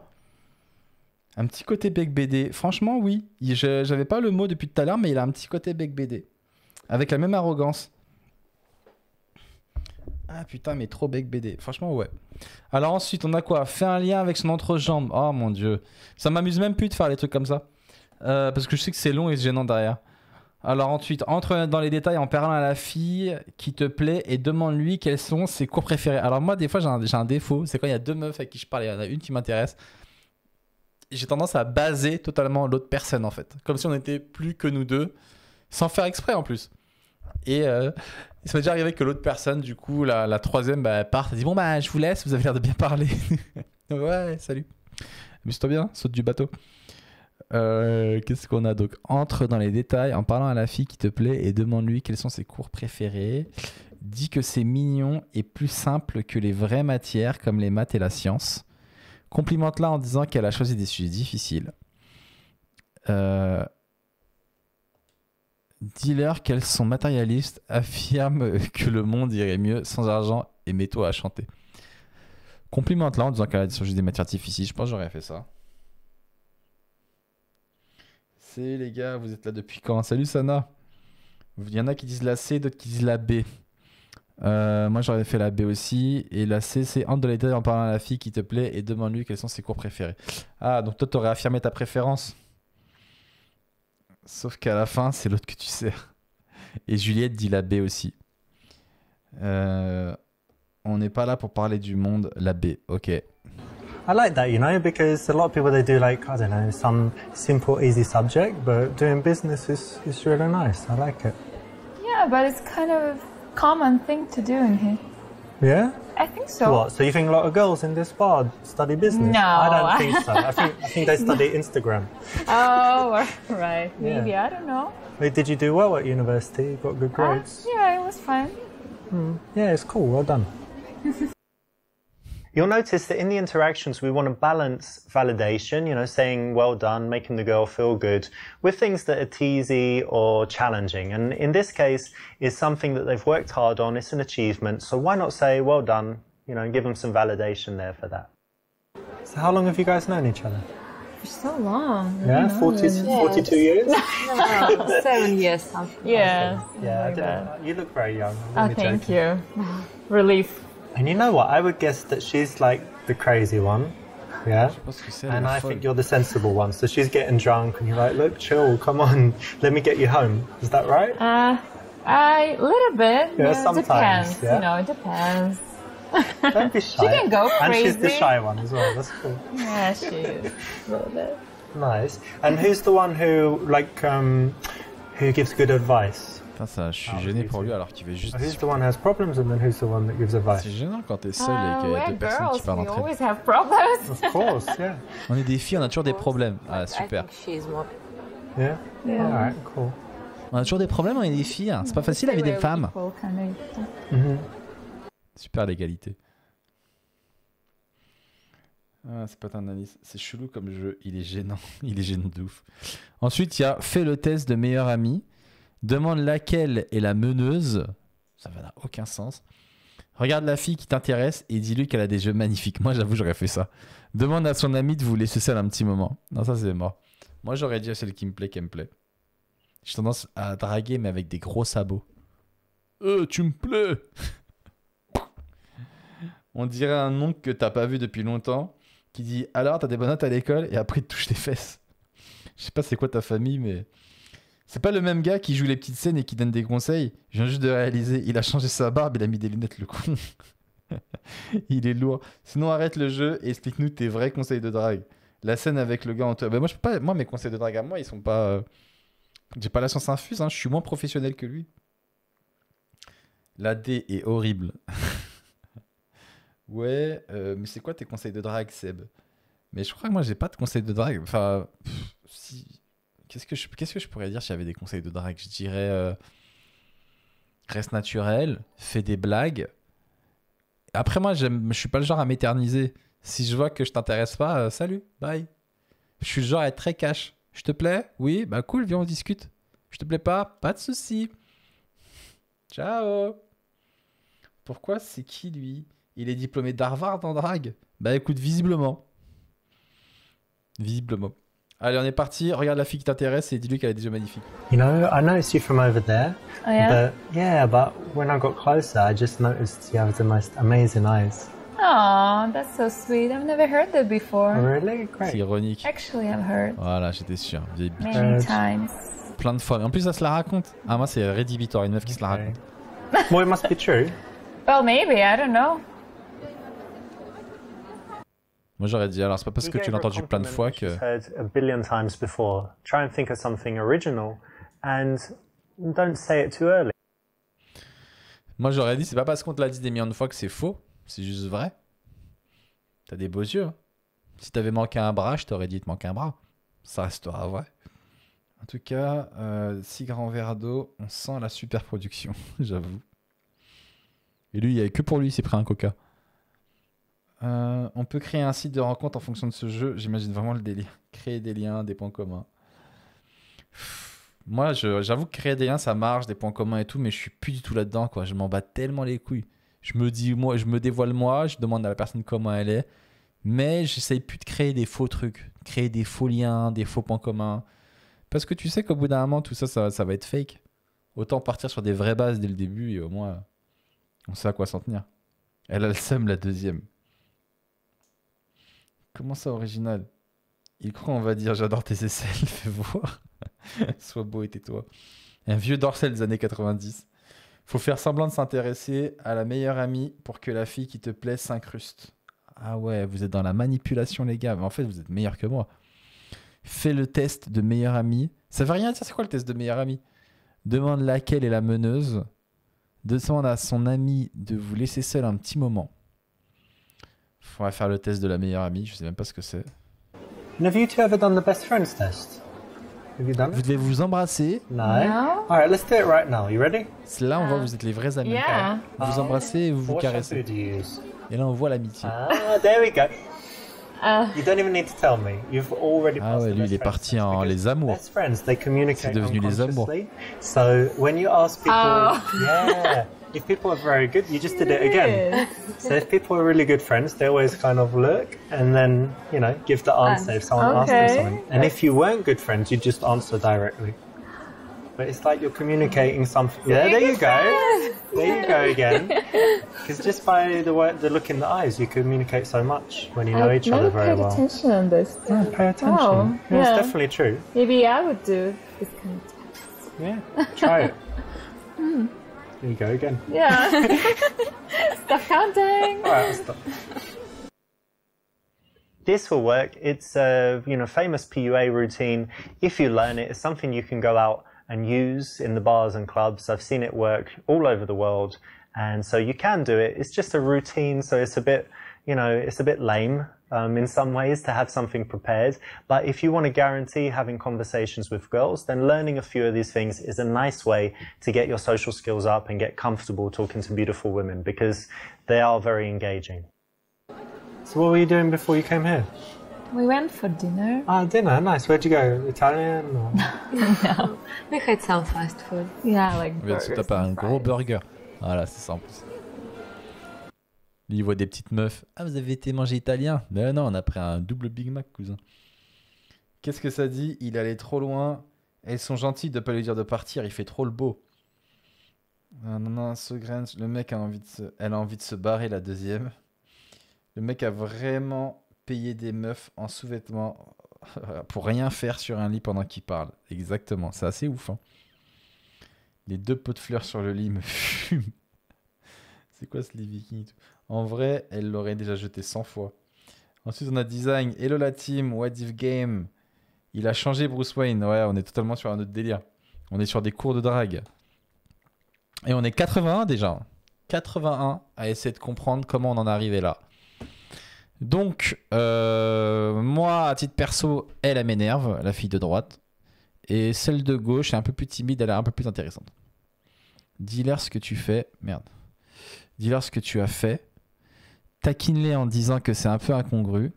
Un petit côté bec BD. Franchement, oui. J'avais pas le mot depuis tout à l'heure, mais il a un petit côté bec BD. Avec la même arrogance. Ah putain, mais trop bec BD. Franchement, ouais. Alors ensuite, on a quoi? Fait un lien avec son entrejambe. Oh mon dieu. Ça m'amuse même plus de faire les trucs comme ça. Parce que je sais que c'est long et gênant derrière. Alors ensuite, entre dans les détails en parlant à la fille qui te plaît et demande-lui quels sont ses cours préférés. Alors moi, des fois, j'ai un défaut. C'est quand il y a deux meufs avec qui je parle, il y en a une qui m'intéresse. J'ai tendance à baser totalement l'autre personne en fait. Comme si on n'était plus que nous deux. Sans faire exprès en plus. Et il s'est déjà arrivé que l'autre personne, du coup, la troisième, bah, elle part. Elle dit bon, bah, je vous laisse, vous avez l'air de bien parler. Ouais, salut. Amuse-toi bien, saute du bateau. Qu'est-ce qu'on a donc? Entre dans les détails en parlant à la fille qui te plaît et demande-lui quels sont ses cours préférés. Dis que c'est mignon et plus simple que les vraies matières comme les maths et la science. Complimente-la en disant qu'elle a choisi des sujets difficiles. Dis-leur qu'elles sont matérialistes, affirme que le monde irait mieux sans argent et mets-toi à chanter. Complimente-la en disant qu'elle a choisi des matières difficiles. Je pense que j'aurais fait ça. C'est les gars, vous êtes là depuis quand? Salut Sana. Il y en a qui disent la C, d'autres qui disent la B. Moi j'aurais fait la B aussi. Et la C, c'est entre dans les détails en parlant à la fille qui te plaît et demande-lui quels sont ses cours préférés. Ah, donc toi t'aurais affirmé ta préférence. Sauf qu'à la fin, c'est l'autre que tu sers. Et Juliette dit la B aussi. On n'est pas là pour parler du monde, la B. Ok. I like that, you know, because a lot of people, they do like, I don't know, some simple, easy subject, but doing business is really nice. I like it. Yeah, but it's kind of common thing to do in here. Yeah? I think so. What? So you think a lot of girls in this bar study business? No. I don't think so. I think they study Instagram. Oh, right. Yeah. Maybe, I don't know. Wait, did you do well at university? You got good grades? Yeah, it was fine. Yeah, it's cool. Well done. You'll notice that in the interactions, we want to balance validation, you know, saying well done, making the girl feel good, with things that are teasy or challenging. And in this case, it's something that they've worked hard on, it's an achievement. So why not say well done, you know, and give them some validation there for that. So how long have you guys known each other? For so long. Yeah, 42 years? No, 7 years something. Yeah. Yeah, I like that. didn't, you look very young. I'm Oh, only thank joking. you. Relief. And you know what? I would guess that she's like the crazy one. Yeah? Je pense que c'est And la I folle. think you're the sensible one. So she's getting drunk and you're like, look, chill, come on, let me get you home. Is that right? A little bit. Yeah, It sometimes, depends. yeah. You know, it depends. Don't be shy. She can go And she's the crazy. shy one as well. That's cool. Yeah, she is. A little bit. Nice. And who's the one who, like, who gives good advice? Putain, ça, je suis gêné pour lui alors qu'il veut juste. Who's the one who has problems and then who's the one that gives advice? C'est gênant quand t'es seul et qu'il y a We're deux personnes qui girls. parlent We entre elles. always have problems. Of course, yeah. On est des filles, on a toujours des problèmes. Ah, I super. think she's more. Yeah? Yeah. Alright, cool. On a toujours des problèmes, on est des filles. Hein. C'est pas facile la vie des We're femmes. equal, kind of. Mm-hmm. Super l'égalité. Ah, c'est pas ton analyse. C'est chelou comme jeu. Il est gênant. Il est gênant de ouf. Ensuite, il y a fais le test de meilleure amie. Demande laquelle est la meneuse. Ça n'a aucun sens. Regarde la fille qui t'intéresse et dis-lui qu'elle a des jeux magnifiques. Moi, j'avoue, j'aurais fait ça. Demande à son ami de vous laisser seul un petit moment. Non, ça, c'est mort. Moi, j'aurais dit à celle qui me plaît qu'elle me plaît. J'ai tendance à draguer, mais avec des gros sabots. Tu me plais. On dirait un oncle que t'as pas vu depuis longtemps qui dit alors t'as des bonnes notes à l'école et après il te touche les fesses. Je sais pas c'est quoi ta famille, mais c'est pas le même gars qui joue les petites scènes et qui donne des conseils. Je viens juste de réaliser, il a changé sa barbe, il a mis des lunettes, le con. Il est lourd. Sinon arrête le jeu et explique-nous tes vrais conseils de drague. La scène avec le gars en toi. Ben moi je peux pas. Moi mes conseils de drague à moi ils sont pas. J'ai pas la science infuse. Hein. Je suis moins professionnel que lui. La D est horrible. Ouais, mais c'est quoi tes conseils de drague, Seb? Mais je crois que moi, j'ai pas de conseils de drague. Enfin, si... qu'est-ce que je pourrais dire si j'avais des conseils de drague? Je dirais reste naturel, fais des blagues. Après, moi, je suis pas le genre à m'éterniser. Si je vois que je t'intéresse pas, salut, bye. Je suis le genre à être très cash. Je te plais? Oui, bah cool, viens, on discute. Je te plais pas? Pas de souci. Ciao. Pourquoi c'est qui lui? Il est diplômé d'Harvard en drague? Bah écoute, visiblement. Visiblement. Allez, on est parti. Regarde la fille qui t'intéresse et dis-lui qu'elle est déjà magnifique. You know, I noticed you from over there. Oh, yeah? But yeah, but when I got closer, I just noticed you have the most amazing eyes. Oh, that's so sweet. I've never heard that before. Really? C'est Great. ironique. Actually, I've heard Voilà, j'étais sûr. Vieille bitch. many times. Plein de fois. En plus, ça se la raconte. Ah, moi, c'est rédhibitoire. Une meuf qui se la raconte. Well, it must be true. Well, maybe. I don't know. Moi, j'aurais dit, alors, c'est pas parce que tu l'as entendu plein de fois que. She's heard a billion times before. Try and think of something original and don't say it too early. Moi, j'aurais dit, c'est pas parce qu'on te l'a dit des millions de fois que c'est faux. C'est juste vrai. T'as des beaux yeux. Hein. Si t'avais manqué un bras, je t'aurais dit, il te manque un bras. Ça restera vrai. En tout cas, 6 grands verres d'eau, on sent la super production, j'avoue. Et lui, il n'y avait que pour lui, il s'est pris un coca. On peut créer un site de rencontre en fonction de ce jeu. J'imagine vraiment le délire. Créer des liens, des points communs. Moi, j'avoue que créer des liens, ça marche, des points communs et tout, mais je suis plus du tout là-dedans, quoi. Je m'en bats tellement les couilles. Je me dis, moi, je me dévoile moi, je demande à la personne comment elle est, mais j'essaye plus de créer des faux trucs, créer des faux liens, des faux points communs. Parce que tu sais qu'au bout d'un moment, tout ça, ça va être fake. Autant partir sur des vraies bases dès le début et au moins, on sait à quoi s'en tenir. Elle a le seum, la deuxième. Comment ça, original? Il croit, on va dire, j'adore tes aisselles, fais voir. Sois beau et tais-toi. Un vieux dorsal des années 90. Faut faire semblant de s'intéresser à la meilleure amie pour que la fille qui te plaît s'incruste. Ah ouais, vous êtes dans la manipulation, les gars. Mais en fait, vous êtes meilleur que moi. Fais le test de meilleure amie. Ça veut rien dire, c'est quoi le test de meilleure amie? Demande laquelle est la meneuse. Demande à son ami de vous laisser seul un petit moment. Faudra faire le test de la meilleure amie, je sais même pas ce que c'est. And have you two ever done the best friends test? Have you done Vous it? devez vous embrasser. No. No. Alright, let's do it right now. You ready? Là, on voit que vous êtes les vrais amis. Yeah. Vous vous embrassez et vous vous What shampoo caressez. do you use? Et là, on voit l'amitié. Ah, there we go. You don't even need to tell me. You've already Ah passed ouais, the lui, best il est friends parti test en because les amours. Best friends, they communicate C'est devenu les amours. unconsciously. So when you ask people, yeah, if people are very good, you just did it again. So if people are really good friends, they always kind of look and then, you know, give the answer if someone asks them something. And if you weren't good friends, you just answer directly. But it's like you're communicating something. Yeah, there you go. There you go again. Because just by the look in the eyes, you communicate so much when you know each other very well. Attention on this. Yeah, pay attention. Oh, yeah, it's yeah. definitely true. Maybe I would do this kind of test. Yeah, try it. There you go again. Yeah. Stop counting. All right, I'll stop. This will work. It's a famous PUA routine. If you learn it, it's something you can go out and use in the bars and clubs. I've seen it work all over the world, and so you can do it. It's just a routine, so it's a bit, it's a bit lame in some ways to have something prepared. But if you want to guarantee having conversations with girls, then learning a few of these things is a nice way to get your social skills up and get comfortable talking to beautiful women because they are very engaging. So what were you doing before you came here? We went for dinner. Ah, dinner, nice. Where'd you go? Italian? Or... No. We had some fast food. Yeah, like On vient de se burgers taper un and gros fries. burger. Voilà, c'est ça en plus. Lui, il voit des petites meufs. Ah, vous avez été manger italien? Mais non, on a pris un double Big Mac, cousin. Qu'est-ce que ça dit? Il allait trop loin. Elles sont gentilles de ne pas lui dire de partir, il fait trop le beau. Non, Sogrench, le mec a envie elle a envie de se barrer, la deuxième. Le mec a vraiment payé des meufs en sous-vêtements pour rien faire sur un lit pendant qu'il parle. Exactement, c'est assez ouf. Hein. Les 2 pots de fleurs sur le lit me fument. C'est quoi ce lit viking? En vrai, elle l'aurait déjà jeté 100 fois. Ensuite, on a Design. Hello la team, what if game? Il a changé Bruce Wayne. Ouais, on est totalement sur un autre délire. On est sur des cours de drague. Et on est 81 déjà. 81 à essayer de comprendre comment on en est arrivé là. Donc, moi, à titre perso, elle m'énerve, la fille de droite. Et celle de gauche est un peu plus timide, elle est un peu plus intéressante. Dis-leur ce que tu fais. Merde. Dis-leur ce que tu as fait. Taquine-les en disant que c'est un peu incongru.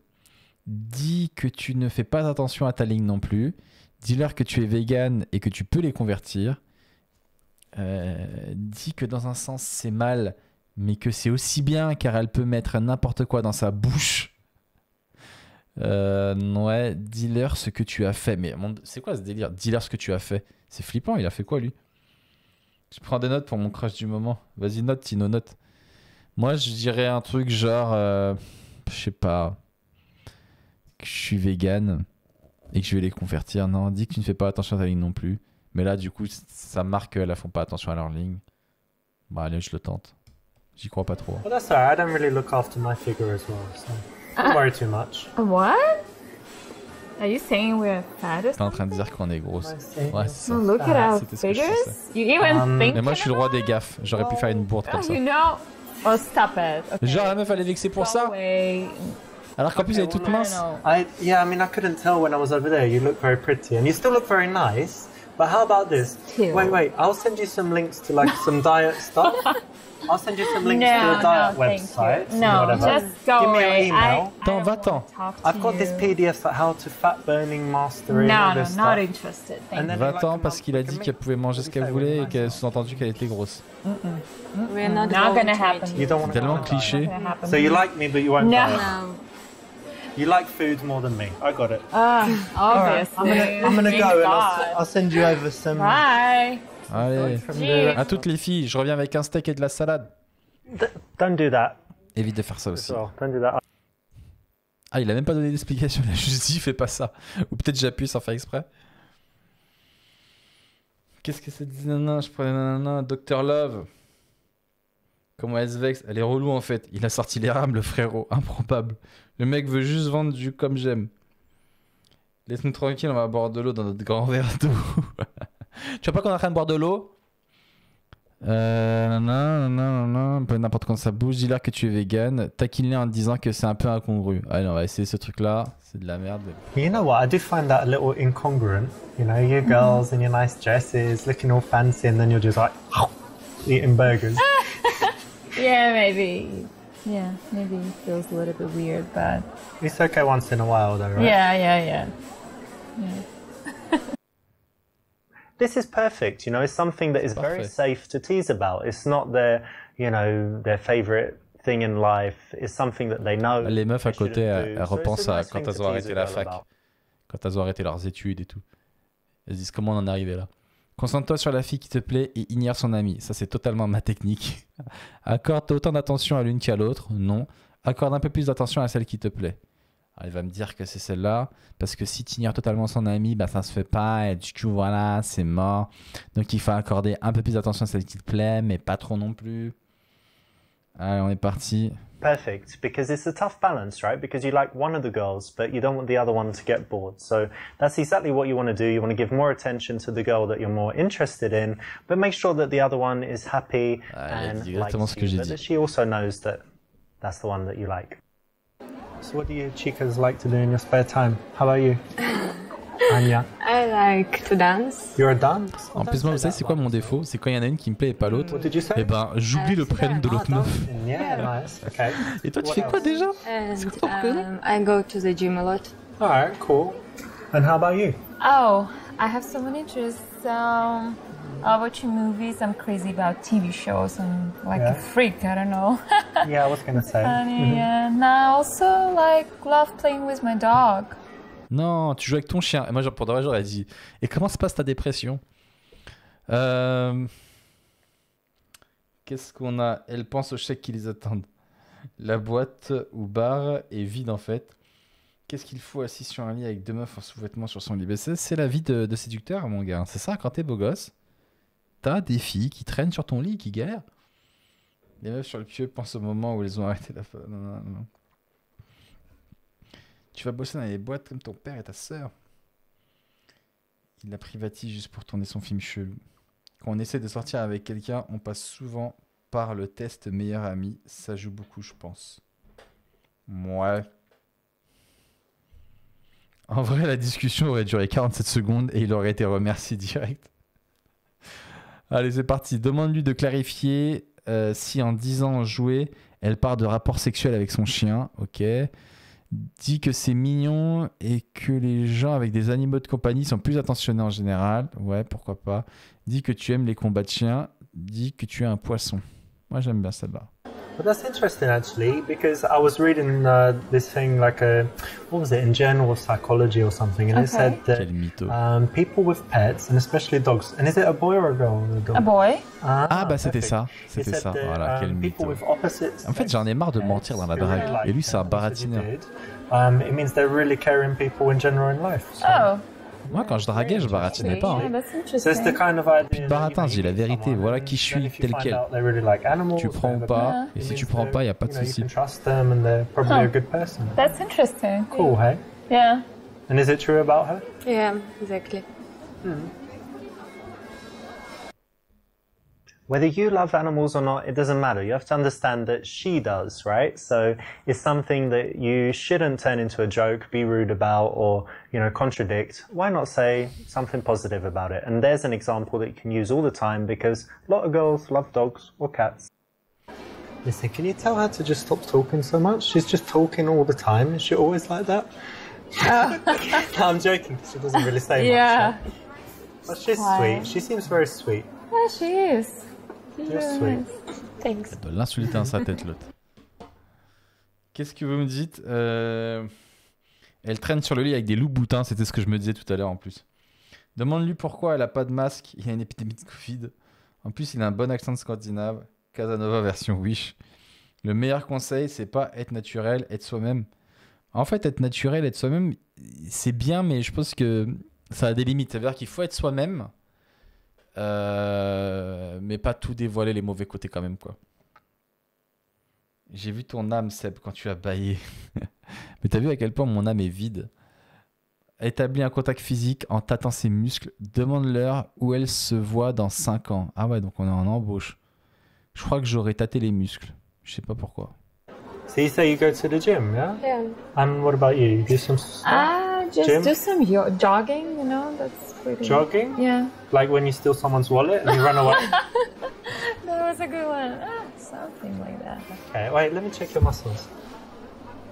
Dis que tu ne fais pas attention à ta ligne non plus. Dis-leur que tu es vegan et que tu peux les convertir. Dis que dans un sens c'est mal, mais que c'est aussi bien car elle peut mettre n'importe quoi dans sa bouche. Ouais, dis-leur ce que tu as fait. Mais c'est quoi ce délire? Dis-leur ce que tu as fait. C'est flippant, il a fait quoi lui? Je prends des notes pour mon crush du moment. Vas-y, note, Tino, note. Moi, je dirais un truc genre, je sais pas, que je suis vegan et que je vais les convertir. Non, dis que tu ne fais pas attention à ta ligne non plus. Mais là, du coup, ça marque qu'elles ne font pas attention à leur ligne. Bah, allez, je le tente. J'y crois pas trop. Well, that's alright. I don't really look after my figure as well, so don't worry too much. What? Are you saying we're fat or T'es en train de dire qu'on est grosse. Ouais, c'est ça. something? Look at our C'était ce que je figures. pensais. You even think Mais moi, je suis le roi des gaffes. J'aurais pu faire une bourde comme ça. you know. Oh, stop it. Okay. Genre, la meuf, elle est vexée pour Go ça. away. Alors qu'en plus, elle est toute I don't mince. know. I mean, I couldn't tell when I was over there. You look very pretty, and you still look very nice. But how about this? Cute. Wait. I'll send you some links to like some diet stuff. I'll send you some links to No, a diet thank website. you. No, whatever. just go Give me away. your email. Attends, va-t'en. I've got this PDF like how to fat burning mastery. No, all no, this not stuff. interested. And Thank then you. you Va-t'en like parce qu'il a dit qu'elle pouvait manger ce qu'elle voulait et qu'elle sous-entendu qu'elle était grosse. We're not, Not going gonna to happen. meet You don't want to Tellement cliché. Gonna happen. So you like me, but you won't No. buy it. No. You like food more than me. I got it. Obviously. I'm gonna Thank go and God. I'll send you over some. Bye. Allez. From Cheers. the... À toutes les filles, je reviens avec un steak et de la salade. Don't do that Évite de faire ça as aussi. well. Don't do that. Ah, il a même pas donné d'explication. Il a juste dit fais pas ça. Ou peut-être j'appuie sans faire exprès. Qu'est-ce que c'est dit nanana? Je prenais nanana. Dr Love. Comment elle se vexe? Elle est relou en fait. Il a sorti les rames, le frérot. Improbable. Le mec veut juste vendre du comme j'aime. Laisse-nous tranquille, on va boire de l'eau dans notre grand verre d'eau. Tu vois pas qu'on est en train de boire de l'eau? Un peu n'importe quand ça bouge. Dis-leur que tu es vegan. Taquine-les en te disant que c'est un peu incongru. Allez, on va essayer ce truc-là. C'est de la merde. You know what? I do find that a little incongruent. You know, you girls in your nice dresses, looking all fancy, and then you're just like eating burgers. Yeah, maybe. Yeah, maybe it feels a little bit weird, but It's okay once in a while, though, right? yeah. This is perfect. You know, it's something that is very Parfait. safe to tease about. It's not their, you know, their favorite thing in life. It's something that they know. Les meufs à they côté, shouldn't elles do. So it's repensent a à nice quand thing elles to ont tease arrêté a la girl fac. about. Quand elles ont arrêté leurs études et tout. Elles se disent comment on en est arrivé là. Concentre-toi sur la fille qui te plaît et ignore son ami. Ça, c'est totalement ma technique. Accorde autant d'attention à l'une qu'à l'autre. Non. Accorde un peu plus d'attention à celle qui te plaît. Alors, il va me dire que c'est celle-là. Parce que si tu ignores totalement son ami, bah, ça se fait pas. Et du coup, voilà, c'est mort. Donc, il faut accorder un peu plus d'attention à celle qui te plaît, mais pas trop non plus. Allez, on est parti. Perfect, because it's a tough balance, right? Because you like one of the girls, but you don't want the other one to get bored. So that's exactly what you want to do. You want to give more attention to the girl that you're more interested in, but make sure that the other one is happy Elle a and dit exactement ce likes que j'ai you, but dit. that she also knows that that's the one that you like. So what do you chicas like to do in your spare time? How about you? Anya, I like to dance. you're a dance? En plus, moi, vous savez, c'est quoi mon défaut? C'est quand il y en a une qui me plaît et pas l'autre. What did you say? Eh ben, j'oublie le prénom de l'autre meuf. Dancing, yeah, nice. Okay. Et toi, tu What fais quoi else? déjà? And I go to the gym a lot. All right, cool. And how about you? Oh, I have so many interests. Watching movies. I'm crazy about TV shows. I'm like Yeah. a freak. I don't know. Yeah, I was gonna say. And I also like love playing with my dog. Non, tu joues avec ton chien. Et moi, genre, pour de vrai, j'aurais dit. Et comment se passe ta dépression? Qu'est-ce qu'on a? Elle pense aux chèques qui les attendent. La boîte ou bar est vide en fait. Qu'est-ce qu'il faut assis sur un lit avec deux meufs en sous-vêtements sur son lit? Ben, c'est la vie de séducteur, mon gars. C'est ça, quand t'es beau gosse, t'as des filles qui traînent sur ton lit, qui galèrent. Les meufs sur le pieu pensent au moment où elles ont arrêté la... Non. Tu vas bosser dans les boîtes comme ton père et ta sœur. Il la privatise juste pour tourner son film chelou. Quand on essaie de sortir avec quelqu'un, on passe souvent par le test meilleur ami. Ça joue beaucoup, je pense. Ouais. En vrai, la discussion aurait duré 47 secondes et il aurait été remercié direct. Allez, c'est parti. Demande-lui de clarifier si en 10 ans joué, elle part de rapports sexuels avec son chien. Ok. Dis que c'est mignon et que les gens avec des animaux de compagnie sont plus attentionnés en général. Ouais, pourquoi pas. Dis que tu aimes les combats de chiens. Dis que tu es un poisson. Moi, j'aime bien celle-là. But that's interesting actually, because I was reading this thing like what was it, in Journal of Psychology or something, and it said that Quel mytho. people with pets, and especially dogs, and is it a boy or a girl? A boy. Ah, bah c'était perfect. ça. It C'était said ça. that, Voilà, quel people mytho. with opposite En fait, j'en ai marre de mentir dans la drague. Et lui, c'est un baratineur. It means they're really caring people in general in life. So Oh. Moi, quand je draguais, je baratinais pas. Yeah, Hein. that's So it's the interesting. kind of idea. Puis de baratin, je dis la vérité. Voilà qui je suis, tel quel. Tu prends ou pas. Et si tu prends pas, il n'y a pas de souci. You can trust them and they're probably a good person. That's interesting. Cool, hey? Yeah. And is it true about her? Yeah, exactly. Whether you love animals or not, it doesn't matter. You have to understand that she does, right? So it's something that you shouldn't turn into a joke, be rude about, or, contradict. Why not say something positive about it? And there's an example that you can use all the time because a lot of girls love dogs or cats. Listen, can you tell her to just stop talking so much? She's just talking all the time. Is she always like that? No, I'm joking because she doesn't really say much. Yeah. But she's sweet. She seems very sweet. Yeah, she is. She's You're really sweet. nice. Thanks. Elle doit l'insulter dans sa tête, l'autre. Qu'est-ce que vous me dites Elle traîne sur le lit avec des loups boutins, c'était ce que je me disais tout à l'heure en plus. Demande-lui pourquoi elle a pas de masque, il y a une épidémie de Covid. En plus, il a un bon accent scandinave. Casanova version Wish. Le meilleur conseil, c'est pas être naturel, être soi-même. En fait, être naturel, être soi-même, c'est bien, mais je pense que ça a des limites. Ça veut dire qu'il faut être soi-même, mais pas tout dévoiler les mauvais côtés quand même, quoi. J'ai vu ton âme, Seb, quand tu as bâillé. Mais t'as vu à quel point mon âme est vide. Établis un contact physique en tâtant ses muscles. Demande-leur où elle se voit dans 5 ans. Ah ouais, donc on est en embauche. Je crois que j'aurais tâté les muscles. Je sais pas pourquoi. So you say you go to the gym, yeah? Yeah. And what about you? You do some Just Gym? do some jogging, that's pretty... jogging? Yeah. Like when you steal someone's wallet and you run away? That was a good one. Something like that. Okay, wait, let me check your muscles.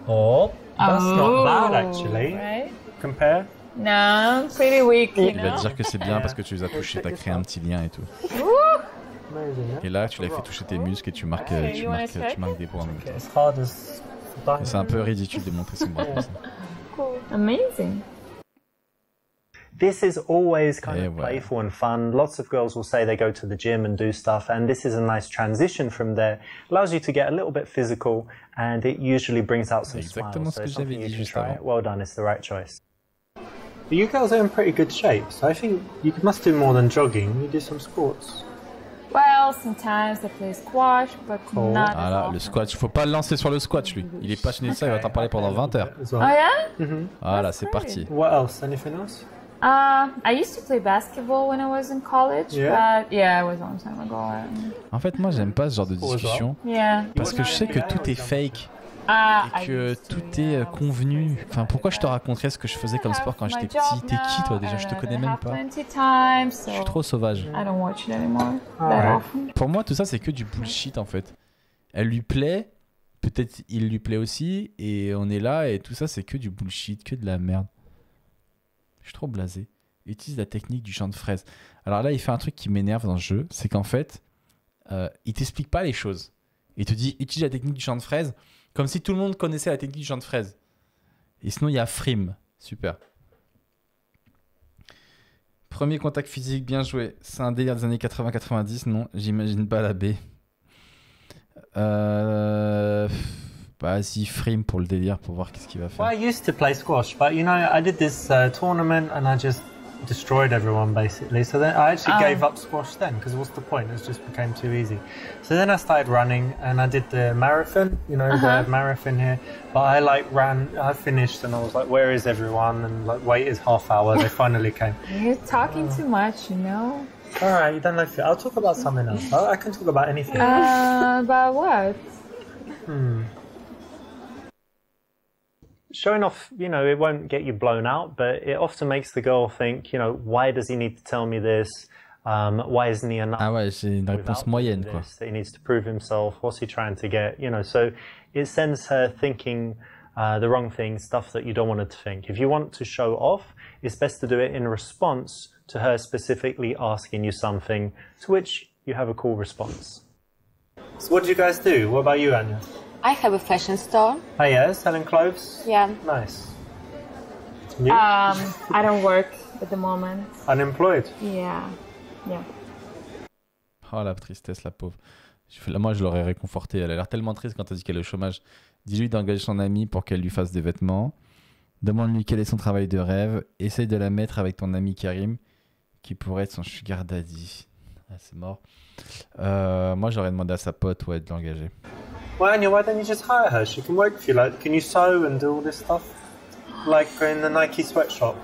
Oh, that's not bad actually. Right? Compare. No, pretty weak, you Il va know? te dire que c'est bien parce que tu les as touchés, t'as créé un petit lien et tout. Amazing, yeah? Et là, tu l'as fait toucher tes muscles et tu marques, Okay, tu you wanna marques, check? tu marques des points en même temps. It's hard as Et c'est un peu ridicule de montrer son bras comme ça. Amazing. This is always kind Yeah, of well. playful and fun. Lots of girls will say they go to the gym and do stuff, and this is a nice transition from there. Allows you to get a little bit physical, and it usually brings out some Exactement smiles. ce So que it's j'avais something you dit can juste try. avant. Well done, it's the right choice. But you girls are in pretty good shape, so I think you must do more than jogging. You do some sports. Well, sometimes I play squash, but Cool. not Ah as là, often. le squash, faut pas le lancer sur le squash lui. Il est passionné de ça, il va t'en parler pendant 20 heures. As Oh well. yeah? Voilà, c'est parti. What else? Anything else? I used to play basketball when I was in college, Yeah? but yeah, it was a long time ago. En fait, moi, j'aime pas ce genre de discussion Yeah. parce que je sais que tout est fake I et que used to, tout yeah, est I was convenu. so Enfin, pourquoi je te bad. raconterais ce que je faisais comme I sport have quand j'étais my petit? job T'es qui toi now, déjà? Je te and connais I même have pas. 20 times, Je suis so trop sauvage. I don't watch it anymore that Alright. often. Pour moi, tout ça, c'est que du bullshit en fait. Elle lui plaît, peut-être il lui plaît aussi, et on est là, et tout ça, c'est que du bullshit, que de la merde. Je suis trop blasé. Utilise la technique du champ de fraise. Alors là, il fait un truc qui m'énerve dans ce jeu, c'est qu'en fait, il t'explique pas les choses. Il te dit, utilise la technique du champ de fraise, comme si tout le monde connaissait la technique du champ de fraise. Et sinon, il y a Frime. Super. Premier contact physique, bien joué. C'est un délire des années 80-90, non, j'imagine pas la baie. Vas-y, Frime pour le délire, pour voir qu'est-ce qu'il va faire. Well, I used to play squash, but I did this tournament and I just destroyed everyone basically. So then I actually gave up squash then because what's the point? It just became too easy. So then I started running and I did the marathon, the marathon here. But I finished and I was like, where is everyone? And like waited half hour. They finally came. You're talking too much, you know? All right, you don't like it. I'll talk about something else. I can talk about anything. About what? Showing off, it won't get you blown out, but it often makes the girl think, why does he need to tell me this? Why isn't he enough? Ah ouais, c'est une réponse without moyenne, doing quoi. this, that he needs to prove himself. What's he trying to get? So it sends her thinking the wrong things, stuff that you don't want her to think. If you want to show off, it's best to do it in response to her specifically asking you something, to which you have a cool response. So what do you guys do? What about you, Anya? I have a fashion store. Oh yeah, selling clothes? Yeah. Nice. You? I don't work at the moment. Unemployed? Yeah. Oh la tristesse, la pauvre. Moi, je l'aurais réconfortée. Elle a l'air tellement triste quand elle dit qu'elle est au chômage. Dis-lui d'engager son amie pour qu'elle lui fasse des vêtements. Demande-lui quel est son travail de rêve. Essaye de la mettre avec ton ami Karim, qui pourrait être son sugar daddy. Ah, c'est mort. Moi, j'aurais demandé à sa pote de l'engager. Well, Anya, why don't you just hire her? She can work for you. Like, can you sew and do all this stuff? like in the Nike sweatshop?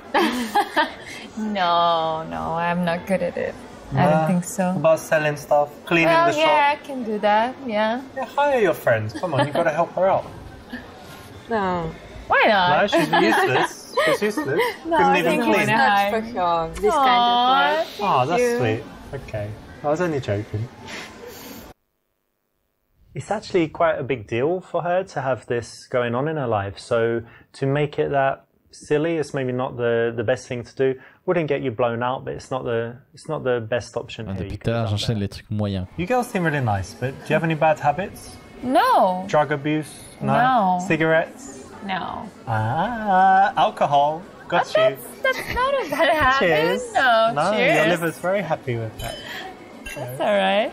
No, I'm not good at it. I Nah. don't think so. About selling stuff, cleaning Well, the yeah, shop. I can do that. Yeah. Yeah, hire your friends. Come on, you've got to help her out. No. Why No, not? she's useless. She's useless. No, Couldn't I even think clean. it's Not for her. This kind of work. Oh, that's you. sweet. Okay. I was only joking. It's actually quite a big deal for her to have this going on in her life. So to make it that silly is maybe not the best thing to do. Wouldn't get you blown out, but it's not the best option Ah, here. depuis You tout à could l'heure, have done j'enchaîne better. les trucs moyens. You girls seem really nice, but do you have any bad habits? No. Drug abuse? No. Cigarettes? No. Alcohol? Got you. That's not a bad habit. Cheers. No, No, cheers. your liver's very happy with that. That's alright.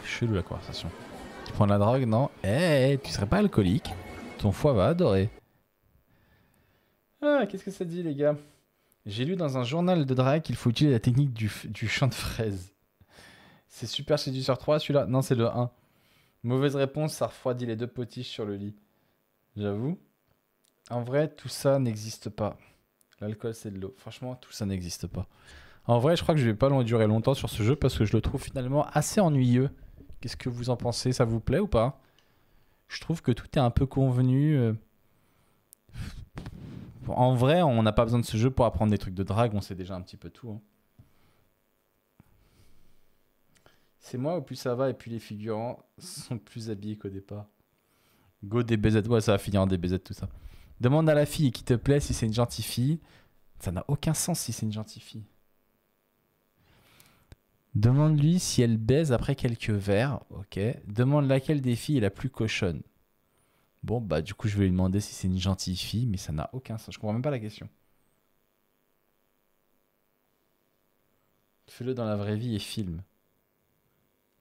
Chelou la conversation. Tu prends de la drogue? Non. Eh, tu serais pas alcoolique? Ton foie va adorer. Ah, qu'est-ce que ça dit, les gars? J'ai lu dans un journal de drague qu'il faut utiliser la technique du champ de fraises. C'est super séducteur 3, celui-là? Non, c'est le 1. Mauvaise réponse, ça refroidit les deux potiches sur le lit. J'avoue. En vrai, tout ça n'existe pas. L'alcool, c'est de l'eau. Franchement, tout ça n'existe pas. En vrai, je crois que je vais pas durer longtemps sur ce jeu parce que je le trouve finalement assez ennuyeux. Qu'est-ce que vous en pensez? Ça vous plaît ou pas? Je trouve que tout est un peu convenu. En vrai, on n'a pas besoin de ce jeu pour apprendre des trucs de drague. On sait déjà un petit peu tout. Hein. C'est moi ou plus ça va et puis les figurants sont plus habillés qu'au départ. Go DBZ. Ouais, ça va finir en DBZ tout ça. Demande à la fille qui te plaît si c'est une gentille fille. Ça n'a aucun sens si c'est une gentille fille. Demande-lui si elle baise après quelques verres. Ok. Demande laquelle des filles est la plus cochonne. Bon, bah du coup, je vais lui demander si c'est une gentille fille, mais ça n'a aucun sens. Je comprends même pas la question. Fais-le dans la vraie vie et filme.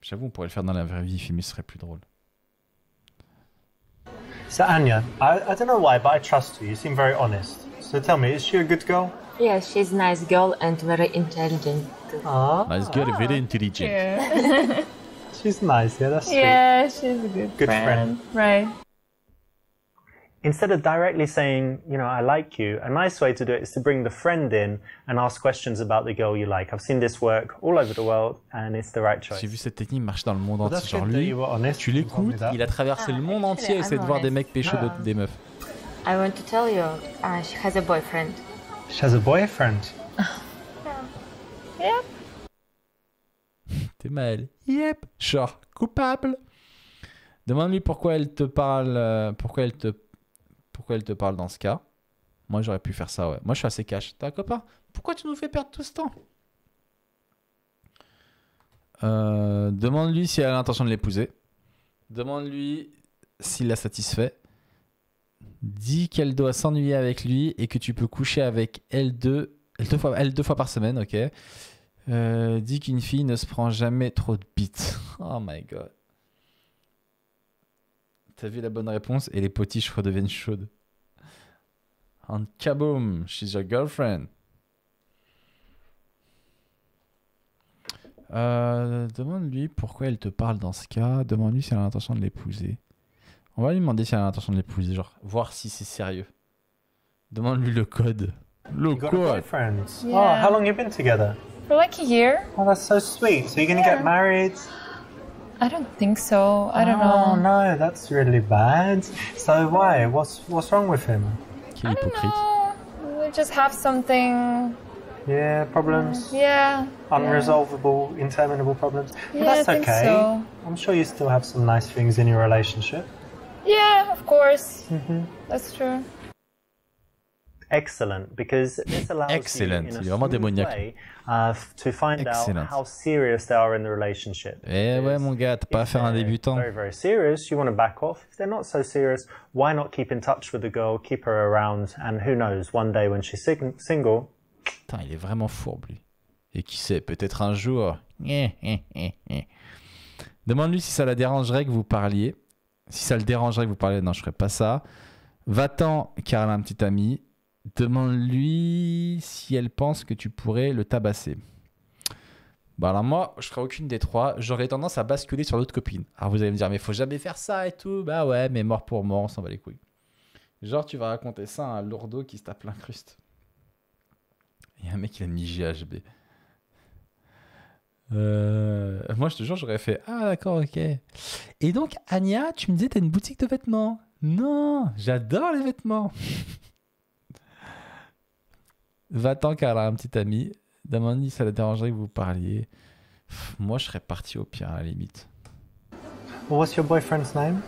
J'avoue, on pourrait le faire dans la vraie vie et filmer, ce serait plus drôle. So Anya, I don't know why, but I trust you. You seem very honest. So tell me, is she a good girl? Yes, she's a nice girl and very intelligent. Ah, Nice girl, very intelligent. Yeah. she's nice. Yeah, that's sweet. Yeah, she's a good, Good friend. Right. Instead of directly saying, you know, I like you, a nice way to do it is to bring the friend in and ask questions about the girl you like. I've seen this work all over the world and it's the right choice. J'ai vu cette technique marcher dans le monde Well, entier. that's Genre good that lui, you were honest. tu You told me l'écoutes, that. il a traversé le monde entier et essaie de voir des mecs pécho des meufs. I want to tell you, she has a boyfriend. She has a boyfriend. Yep. T'es mal. Yep. Genre, coupable. Demande-lui pourquoi elle te parle. Pourquoi elle te parle dans ce cas. Moi, j'aurais pu faire ça, ouais. Moi, je suis assez cash. T'as un copain? Pourquoi tu nous fais perdre tout ce temps? Demande-lui si elle a l'intention de l'épouser. Demande-lui s'il l'a satisfait. Dis qu'elle doit s'ennuyer avec lui et que tu peux coucher avec elle deux fois par semaine, ok. Dis qu'une fille ne se prend jamais trop de bites. Oh my god. T'as vu la bonne réponse et les potiches redeviennent chaudes. And kaboom, she's your girlfriend. Demande-lui pourquoi elle te parle dans ce cas. Demande-lui si elle a l'intention de l'épouser. On va lui demander si elle a l'intention de l'épouser, genre voir si c'est sérieux. Demande-lui le code. Le You got a code. boyfriend. Yeah. Oh, how long you been together? For like a year? Oh, that's so sweet. So you're gonna get married? I don't think so. I don't Oh know. no, that's really bad. So why? What's wrong with him? Quel I don't hypocrite. know. We just have something. Yeah, problems, Yeah. unresolvable, interminable problems. But Yeah, that's I think okay. so. I'm sure you still have some nice things in your relationship. Yeah, of course. That's true. Excellent, because this allows Excellent. you in Il est a vraiment smooth démoniaque. way, to find Excellent. out how serious they are in the relationship. Eh ouais, mon gars, t'as pas If affaire à un they're débutant. Very, very serious. You want to back off. If they're not so serious, why not keep in touch with the girl, keep her around, and who knows, one day when she's single, Putain, il est vraiment fourbe, lui. Et qui sait, peut-être un jour. Demande-lui si ça la dérangerait que vous parliez. Si ça le dérangerait que vous parliez, non, je ferais pas ça. Va-t'en, car elle a un petit ami. Demande-lui si elle pense que tu pourrais le tabasser. Bon, alors moi, je ferais aucune des trois. J'aurais tendance à basculer sur l'autre copine. Alors vous allez me dire, mais faut jamais faire ça et tout. Bah ouais, mais mort pour mort, on s'en bat les couilles. Genre, tu vas raconter ça à un lourdeau qui se tape l'incruste. Il y a un mec qui a mis GHB. Moi, je te jure, j'aurais fait ah, d'accord, ok. Et donc, Anya, tu me disais, t'as une boutique de vêtements. Non, j'adore les vêtements. Va-t'en, car elle a un petit ami. Demande si ça la dérangerait que vous parliez. Moi, je serais parti au pire, à la limite. Well, what's your boyfriend's name?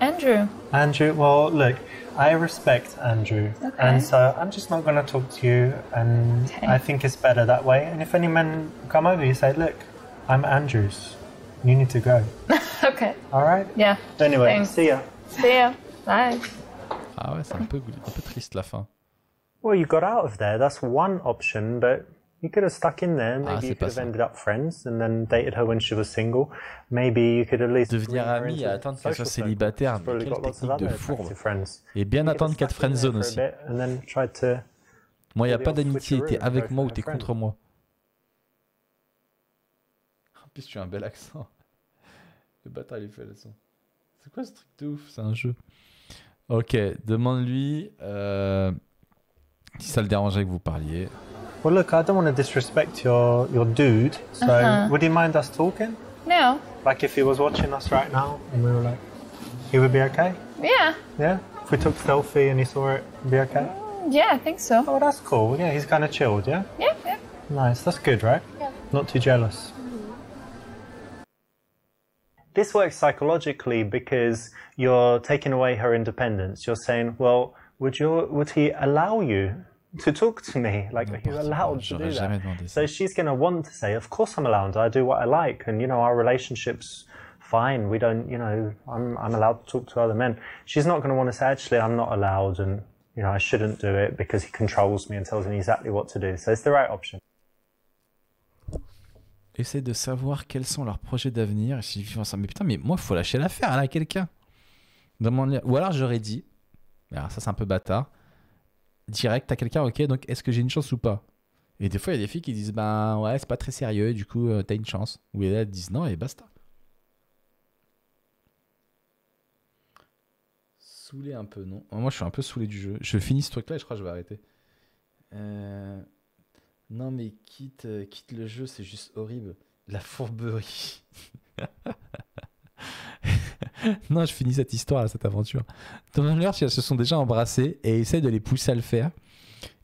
Andrew. Andrew. Well, look, I respect Andrew, Okay. and so I'm just not going to talk to you, and Okay. I think it's better that way. And if any men come over, you say, look, I'm Andrew's. You need to go. Okay. All right? Yeah. Anyway, Thanks. see ya. See ya. Bye. Ah ouais, c'est un peu triste la fin. Well, you got out of there. That's one option, but you could have stuck in there. Maybe c'est you pas could have ça. ended up friends and then dated her when she was single. Maybe you could at least Devenir bring her ami into et attendre qu'elle soit social circle. célibataire, She's mais probably quelle got lots of technique de other fourbe. attractive friends. Et bien You could attendre have qu'elle te stuck in there friendzone for a aussi. bit and then tried to. Moi, il n'y a Maybe pas I'll d'amitié. switcheroo T'es and avec go moi for ou t'es her friend. contre moi. En plus, tu as un bel accent. Le bâtard, il fait le son. C'est quoi ce truc de ouf? C'est un jeu. Ok, demande-lui si ça le dérangerait que vous parliez. Well, look, I don't want to disrespect your dude. So, would he mind us talking? No. Like if he was watching us right now and we were like, he would be okay? Yeah. Yeah? If we took selfie and he saw it, he'd be okay? Yeah, I think so. Oh, that's cool. Yeah, he's kind of chilled, yeah? Yeah, yeah. Nice. That's good, right? Yeah. Not too jealous. This works psychologically because you're taking away her independence. You're saying, well, would he allow you to talk to me? Like, are you N'importe quoi, allowed to j'aurais do jamais that? demandé ça. So she's going to want to say, of course I'm allowed. I do what I like. And, you know, our relationship's fine. We don't, you know, I'm allowed to talk to other men. She's not going to want to say, actually, I'm not allowed. And, you know, I shouldn't do it because he controls me and tells me exactly what to do. So it's the right option. Essaye de savoir quels sont leurs projets d'avenir et s'ils vivent ensemble. Mais putain, mais moi, il faut lâcher l'affaire là, à quelqu'un. Demande-lui. Ou alors j'aurais dit, alors ça c'est un peu bâtard, direct à quelqu'un, ok, donc est-ce que j'ai une chance ou pas? Et des fois, il y a des filles qui disent, ben ouais, c'est pas très sérieux, du coup, t'as une chance. Ou là, elles disent non et basta. Saoulé un peu, non? Moi, je suis un peu saoulé du jeu. Je finis ce truc-là et je crois que je vais arrêter. Non, mais quitte le jeu, c'est juste horrible. La fourberie. Non, je finis cette histoire, cette aventure. Demande-leur si elles se sont déjà embrassées et essaye de les pousser à le faire.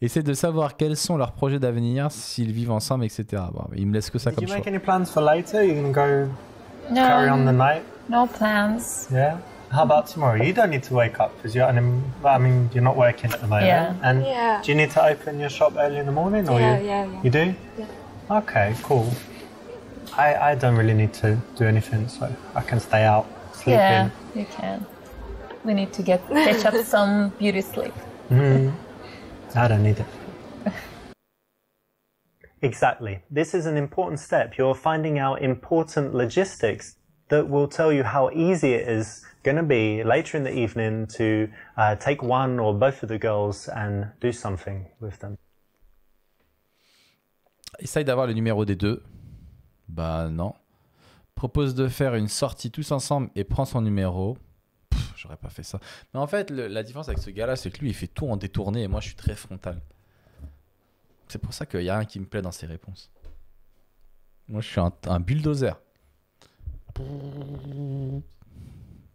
Essaye de savoir quels sont leurs projets d'avenir, s'ils vivent ensemble, etc. Bon, mais il me laisse que ça Did comme you choix. make any plans for later? You're going to go carry on the night? No plans. Yeah. How about tomorrow? You don't need to wake up because I mean, you're not working at the moment. Yeah. And Yeah. do you need to open your shop early in the morning, or Yeah. you do? Yeah. Okay, cool. I don't really need to do anything, so I can stay out, sleep Yeah, you can. We need to catch up some beauty sleep. in. I don't need it. Exactly. This is an important step. You're finding out important logistics that will tell you how easy it is going to be later in the evening to take one or both of the girls and do something with them. Essaye d'avoir le numéro des deux. Bah non. Propose de faire une sortie tous ensemble et prends son numéro. J'aurais pas fait ça. Mais en fait, la différence avec ce gars-là, c'est que lui, il fait tout en détourné et moi, je suis très frontal. C'est pour ça qu'il y a un qui me plaît dans ses réponses. Moi, je suis un bulldozer.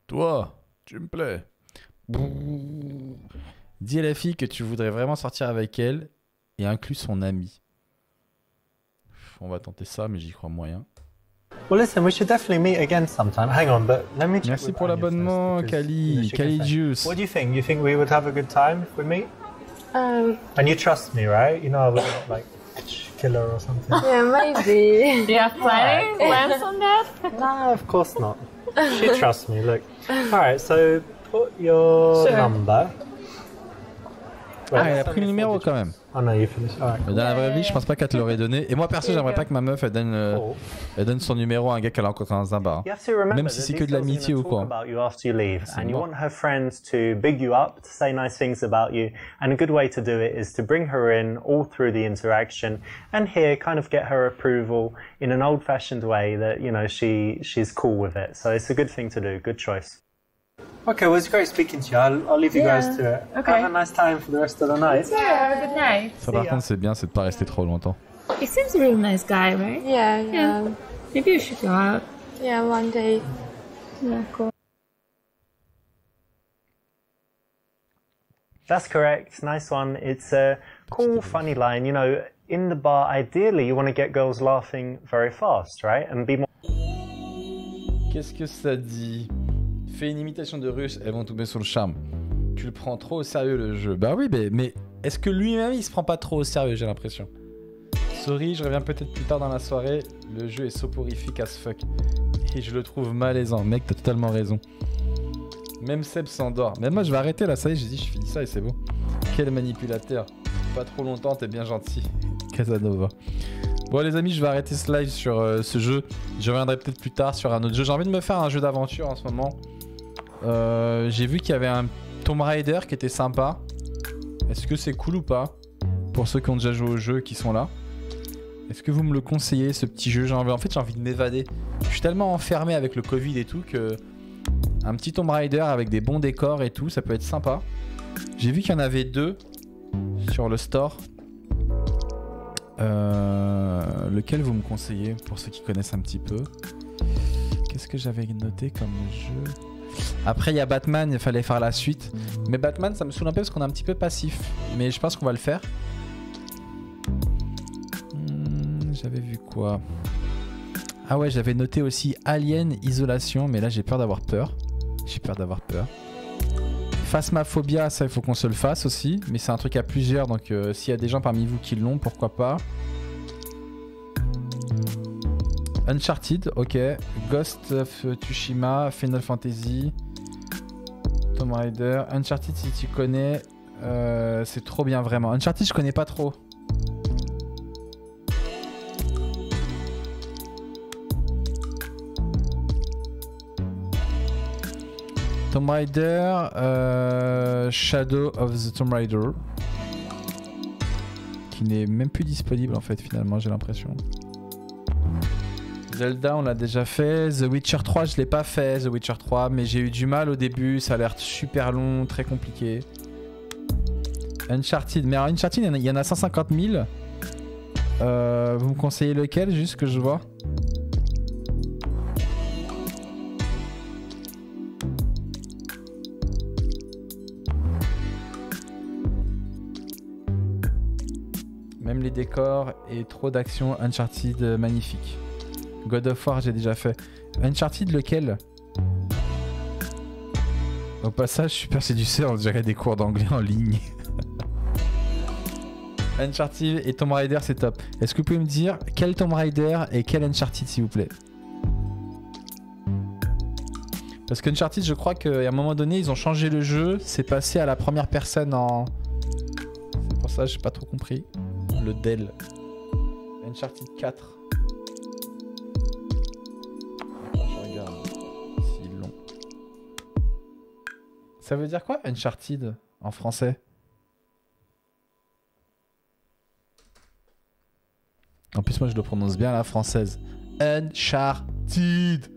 Toi, tu me plais. Dis à la fille que tu voudrais vraiment sortir avec elle et inclus son ami. On va tenter ça, mais j'y crois moyen. Well, listen, we should definitely meet again sometime. Hang on, but let me check Merci with pour Anya l'abonnement, first, because, Kali. you know, she can Kali say. Juice. What do you think? You think we would have a good time if we meet? And you trust me, right? You know I wouldn't like kill her or something. Yeah, maybe. Do you have plans on that? No, of course not. She trusts me. Look. All right, so put your Sure. number. Wait, Ah, elle a that's pris le only numéro 4 quand même. digits. Oh no, you finished. All right. Mais dans la vraie vie, je pense pas qu'elle te l'aurait donné. Et moi, perso, j'aimerais pas que ma meuf, elle donne son numéro à un gars qu'elle a rencontré dans un bar. You have to remember Même si that c'est these que de girls are l'amitié gonna ou talk quoi. about you after you leave, C'est and you mort. want her friends to big you up, to say nice things about you. And a good way to do it is to bring her in all through the interaction, and here kind of get her approval in an old-fashioned way that you know she's cool with it. So it's a good thing to do. Good choice. Okay, well, it's great speaking to you. I'll leave you guys to it. Okay. Have a nice time for the rest of the night. Yeah, have a good night. Ça par contre c'est bien, c'est de pas rester trop longtemps. He seems a really nice guy, right? Yeah. Maybe you should go out. Yeah, one day. Yeah, cool. That's correct. Nice one. It's a cool, funny line. You know, in the bar, ideally, you want to get girls laughing very fast, right? And be more. Qu'est-ce que ça dit? Fais une imitation de russe, elles vont tomber sur le charme. Tu le prends trop au sérieux le jeu. Bah oui, mais est-ce que lui-même il se prend pas trop au sérieux, j'ai l'impression. Sorry, je reviens peut-être plus tard dans la soirée. Le jeu est soporifique as fuck. Et je le trouve malaisant. Mec, t'as totalement raison. Même Seb s'endort. Mais moi je vais arrêter là, ça y est, j'ai dit je finis ça et c'est bon. Quel manipulateur. Pas trop longtemps, t'es bien gentil. Casanova. Bon les amis, je vais arrêter ce live sur ce jeu. Je reviendrai peut-être plus tard sur un autre jeu. J'ai envie de me faire un jeu d'aventure en ce moment. J'ai vu qu'il y avait un Tomb Raider qui était sympa. Est-ce que c'est cool ou pas? Pour ceux qui ont déjà joué au jeu, qui sont là. Est-ce que vous me le conseillez, ce petit jeu? En fait, j'ai envie de m'évader. Je suis tellement enfermé avec le Covid et tout que... Un petit Tomb Raider avec des bons décors et tout, ça peut être sympa. J'ai vu qu'il y en avait 2 sur le store. Lequel vous me conseillez pour ceux qui connaissent un petit peu? Qu'est-ce que j'avais noté comme jeu? Après il y a Batman, il fallait faire la suite. Mais Batman ça me saoule un peu parce qu'on est un petit peu passif. Mais je pense qu'on va le faire. J'avais vu quoi? Ah ouais, j'avais noté aussi Alien Isolation, mais là j'ai peur d'avoir peur. Phasmophobia, ça il faut qu'on se le fasse aussi. Mais c'est un truc à plusieurs, donc s'il y a des gens parmi vous qui l'ont, pourquoi pas. Uncharted, ok. Ghost of Tsushima, Final Fantasy, Tomb Raider. Uncharted si tu connais, c'est trop bien vraiment. Uncharted je connais pas trop. Tomb Raider, Shadow of the Tomb Raider, qui n'est même plus disponible en fait finalement, j'ai l'impression. Zelda on l'a déjà fait, The Witcher 3 je l'ai pas fait, The Witcher 3, mais j'ai eu du mal au début, ça a l'air super long, très compliqué. Uncharted, mais alors Uncharted il y en a 150 000. Vous me conseillez lequel, juste que je vois? Même les décors et trop d'action. Uncharted, magnifique. God of War, j'ai déjà fait. Uncharted, lequel? Au passage, super séducteur, on dirait des cours d'anglais en ligne. Uncharted et Tomb Raider, c'est top. Est-ce que vous pouvez me dire quel Tomb Raider et quel Uncharted, s'il vous plaît? Parce qu'Uncharted, je crois qu'à un moment donné, ils ont changé le jeu. C'est passé à la première personne en... C'est pour ça que j'ai pas trop compris. Le Dell. Uncharted 4. Je regarde s'ils l'ont. Ça veut dire quoi Uncharted en français? En plus moi je le prononce bien à la française. Uncharted.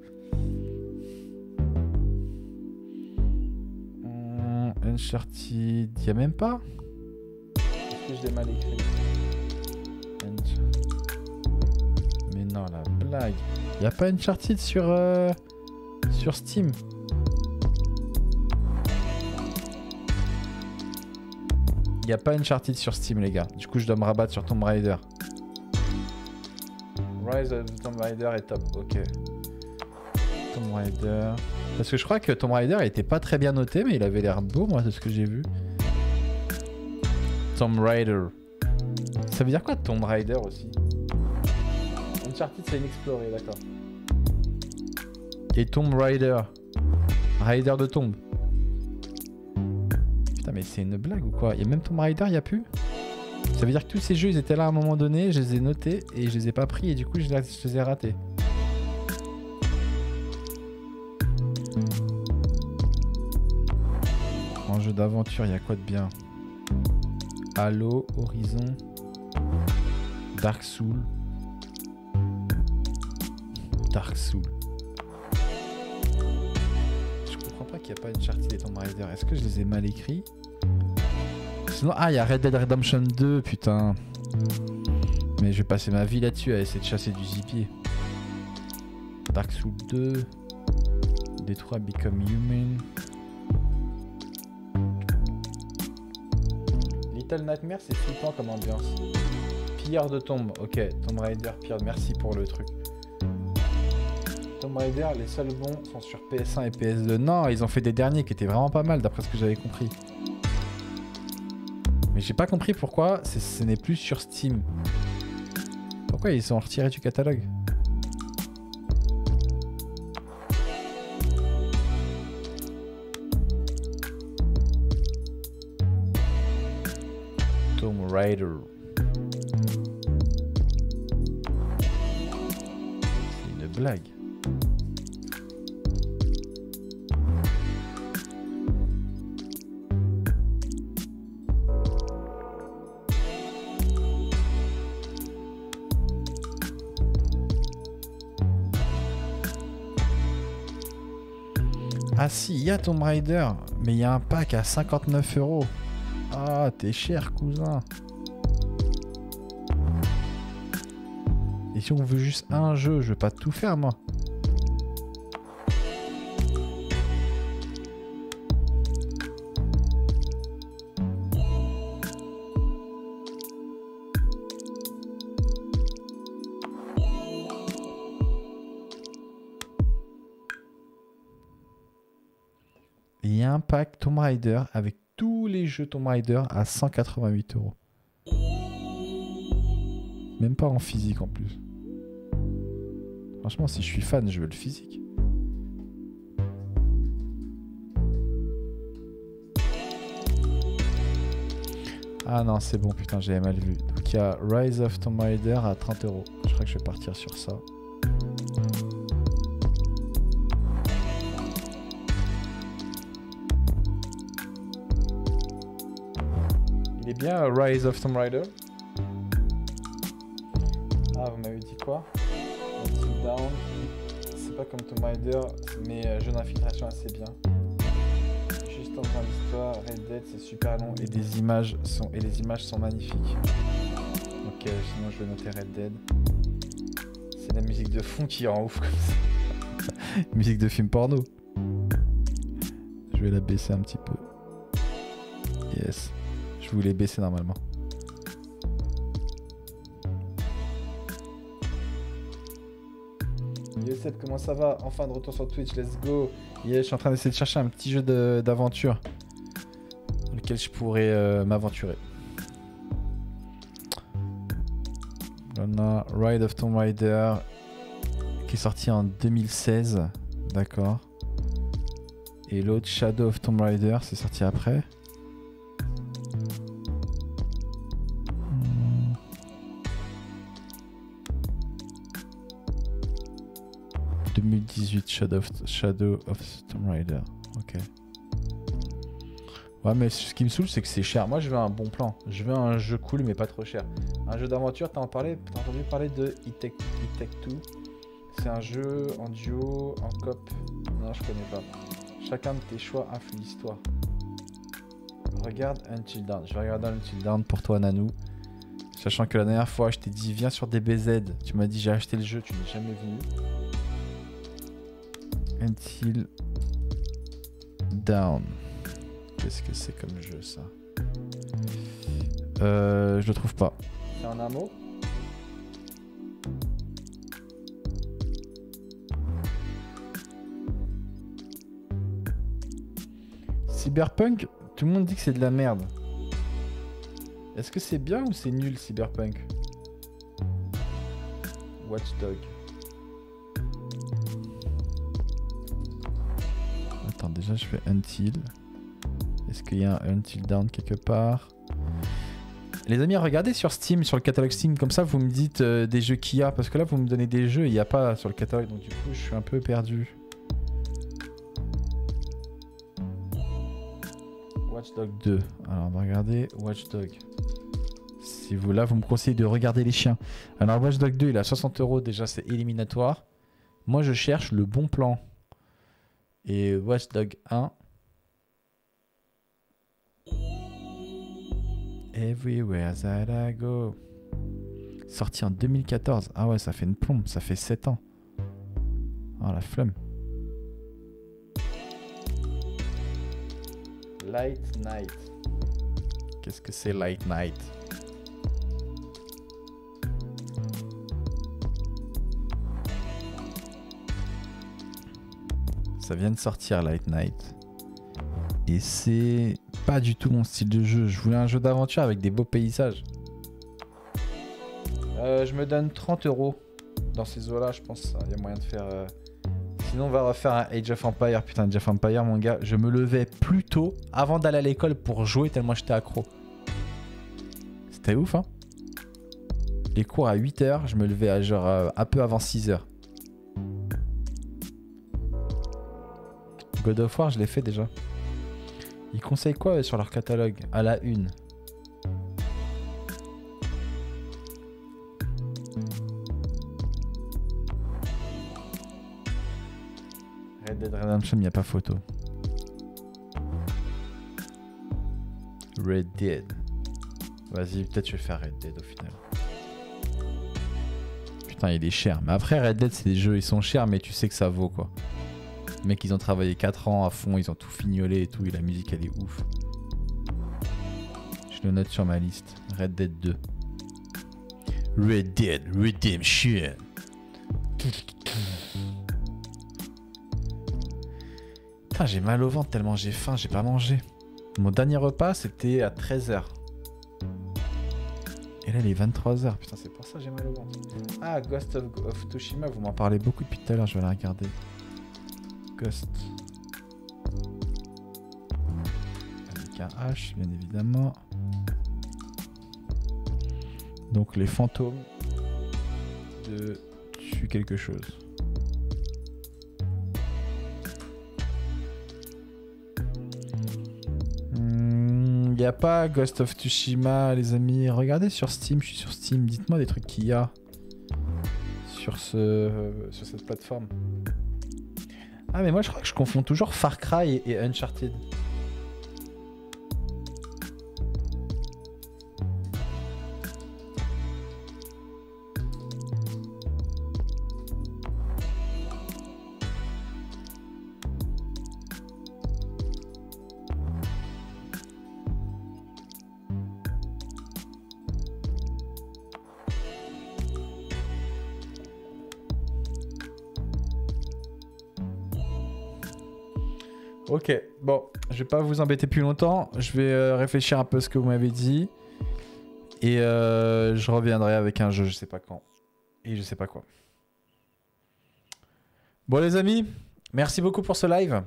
Uncharted. Y'a même pas? Est-ce que je l'ai mal écrit? Mais non, la blague. Y'a pas Uncharted sur Steam. Y'a pas Uncharted sur Steam, les gars. Du coup, je dois me rabattre sur Tomb Raider. Rise of the Tomb Raider est top, ok. Tomb Raider. Parce que je crois que Tomb Raider était pas très bien noté, mais il avait l'air beau, moi, de ce que j'ai vu. Tomb Raider. Ça veut dire quoi Tomb Raider aussi? Uncharted c'est inexploré, d'accord. Et Tomb Raider. Raider de tombe. Putain mais c'est une blague ou quoi? Y'a même Tomb Raider, y'a plus? Ça veut dire que tous ces jeux ils étaient là à un moment donné, je les ai notés et je les ai pas pris et du coup je les ai ratés. En jeu d'aventure, y'a quoi de bien? Halo, Horizon, Dark Souls. Je comprends pas crois qu'il n'y a pas Uncharted et Tomb Raider. Est-ce que je les ai mal écrits? Sinon, ah, il y a Red Dead Redemption 2, putain. Mais je vais passer ma vie là-dessus à essayer de chasser du zipier. Dark Souls 2. Detroit Become Human. Little Nightmare, c'est flippant comme ambiance. Pilleur de tombe, ok. Tomb Raider, pire, merci pour le truc. Tomb Raider, les seuls bons sont sur PS1 et PS2. Non, ils ont fait des derniers qui étaient vraiment pas mal d'après ce que j'avais compris. Mais j'ai pas compris pourquoi ce n'est plus sur Steam. Pourquoi ils sont retirés du catalogue? Tomb Raider. C'est une blague. Ah si, il y a Tomb Raider, mais il y a un pack à 59 €. Ah, t'es cher, cousin. Et si on veut juste un jeu, je veux pas tout faire, moi. Il y a un pack Tomb Raider avec tous les jeux Tomb Raider à 188 €. Même pas en physique en plus. Franchement, si je suis fan, je veux le physique. Ah non, c'est bon, putain, j'avais mal vu. Donc il y a Rise of Tomb Raider à 30 €. Je crois que je vais partir sur ça. Il est bien Rise of Tomb Raider. Ah, vous m'avez dit quoi? Until Dawn. C'est pas comme Tomb Raider, mais jeu d'infiltration assez bien. Juste en train d'histoire, Red Dead c'est super long et les images sont magnifiques. Ok, sinon je vais noter Red Dead. C'est la musique de fond qui rend ouf comme ça. Musique de film porno. Je vais la baisser un petit peu. Yes. Je voulais baisser normalement. Youssef, comment ça va? Enfin de retour sur Twitch, let's go. Yeah, je suis en train d'essayer de chercher un petit jeu d'aventure dans lequel je pourrais m'aventurer. On a Ride of Tomb Raider qui est sorti en 2016, d'accord. Et l'autre Shadow of Tomb Raider, c'est sorti après. 2018 Shadow of Tomb Raider. Ok. Ouais, mais ce qui me saoule, c'est que c'est cher. Moi, je veux un bon plan. Je veux un jeu cool, mais pas trop cher. Un jeu d'aventure, t'as entendu parler de It Take Two? C'est un jeu en duo, en coop. Non, je connais pas. Chacun de tes choix influe l'histoire. Regarde Until Dawn. Je vais regarder Until Dawn pour toi, Nanou. Sachant que la dernière fois, je t'ai dit viens sur DBZ. Tu m'as dit j'ai acheté le jeu, tu n'es jamais venu. Until Dawn. Qu'est-ce que c'est comme jeu ça? Je le trouve pas. C'est en un mot? Cyberpunk, tout le monde dit que c'est de la merde. Est-ce que c'est bien ou c'est nul Cyberpunk? Watch Dogs. Attends, déjà je fais Until. Est-ce qu'il y a un Until Dawn quelque part? Les amis, regardez sur Steam, sur le catalogue Steam, comme ça vous me dites des jeux qu'il y a. Parce que là vous me donnez des jeux et il n'y a pas sur le catalogue, donc du coup je suis un peu perdu. Watch Dogs 2. Alors on va regarder Watch Dogs. Si vous là vous me conseillez de regarder les chiens. Alors Watch Dogs 2 il est à 60 €, déjà c'est éliminatoire. Moi je cherche le bon plan. Et Watch Dogs 1. Everywhere that I go. Sorti en 2014. Ah ouais, ça fait une plombe, ça fait 7 ans. Oh la flemme. Light Night. Qu'est-ce que c'est Light Night? Ça vient de sortir Light Night. Et c'est pas du tout mon style de jeu. Je voulais un jeu d'aventure avec des beaux paysages. Je me donne 30 € dans ces eaux-là, je pense. Il y a moyen de faire... Sinon, on va refaire un Age of Empires. Putain, Age of Empires, mon gars. Je me levais plus tôt avant d'aller à l'école pour jouer tellement j'étais accro. C'était ouf, hein. Les cours à 8 h, je me levais à genre un peu avant 6 h. God of War, je l'ai fait déjà. Ils conseillent quoi sur leur catalogue? À la une. Red Dead Redemption, il n'y a pas photo. Red Dead. Vas-y, peut-être je vais faire Red Dead au final. Putain, il est cher. Mais après, Red Dead, c'est des jeux, ils sont chers, mais tu sais que ça vaut quoi. Les mecs, ils ont travaillé 4 ans à fond, ils ont tout fignolé et tout, et la musique, elle est ouf. Je le note sur ma liste. Red Dead 2. Red Dead Redemption. Putain, j'ai mal au ventre tellement j'ai faim, j'ai pas mangé. Mon dernier repas, c'était à 13 h. Et là, il est 23 h. Putain, c'est pour ça que j'ai mal au ventre. Ah, Ghost of Tsushima, vous m'en parlez beaucoup depuis tout à l'heure, je vais la regarder. Ghost. Avec un H, bien évidemment. Donc les fantômes de tue quelque chose. Il n'y a pas Ghost of Tsushima, les amis. Regardez sur Steam, je suis sur Steam. Dites-moi des trucs qu'il y a sur cette plateforme. Ah mais moi je crois que je confonds toujours Far Cry et Uncharted. Ok, bon, je vais pas vous embêter plus longtemps. Je vais réfléchir un peu à ce que vous m'avez dit. Et je reviendrai avec un jeu, je sais pas quand. Et je sais pas quoi. Bon les amis, merci beaucoup pour ce live.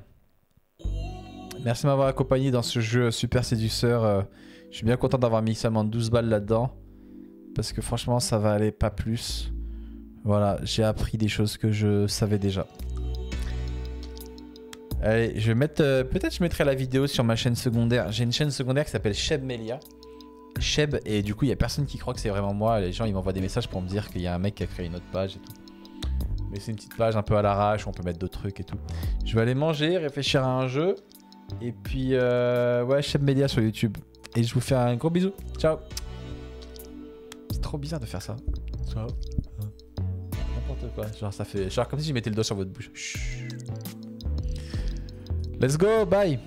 Merci de m'avoir accompagné dans ce jeu super séduceur. Je suis bien content d'avoir mis seulement 12 balles là-dedans. Parce que franchement, ça va aller pas plus. Voilà, j'ai appris des choses que je savais déjà. Allez, je vais mettre... peut-être je mettrai la vidéo sur ma chaîne secondaire. J'ai une chaîne secondaire qui s'appelle Sheb Melia. Sheb, et du coup, il n'y a personne qui croit que c'est vraiment moi. Les gens, ils m'envoient des messages pour me dire qu'il y a un mec qui a créé une autre page et tout. Mais c'est une petite page un peu à l'arrache où on peut mettre d'autres trucs et tout. Je vais aller manger, réfléchir à un jeu. Et puis, ouais, Sheb Melia sur YouTube. Et je vous fais un gros bisou. Ciao. C'est trop bizarre de faire ça. Ciao. N'importe quoi. Genre, ça fait... Genre comme si je mettais le doigt sur votre bouche. Chut. Let's go, bye.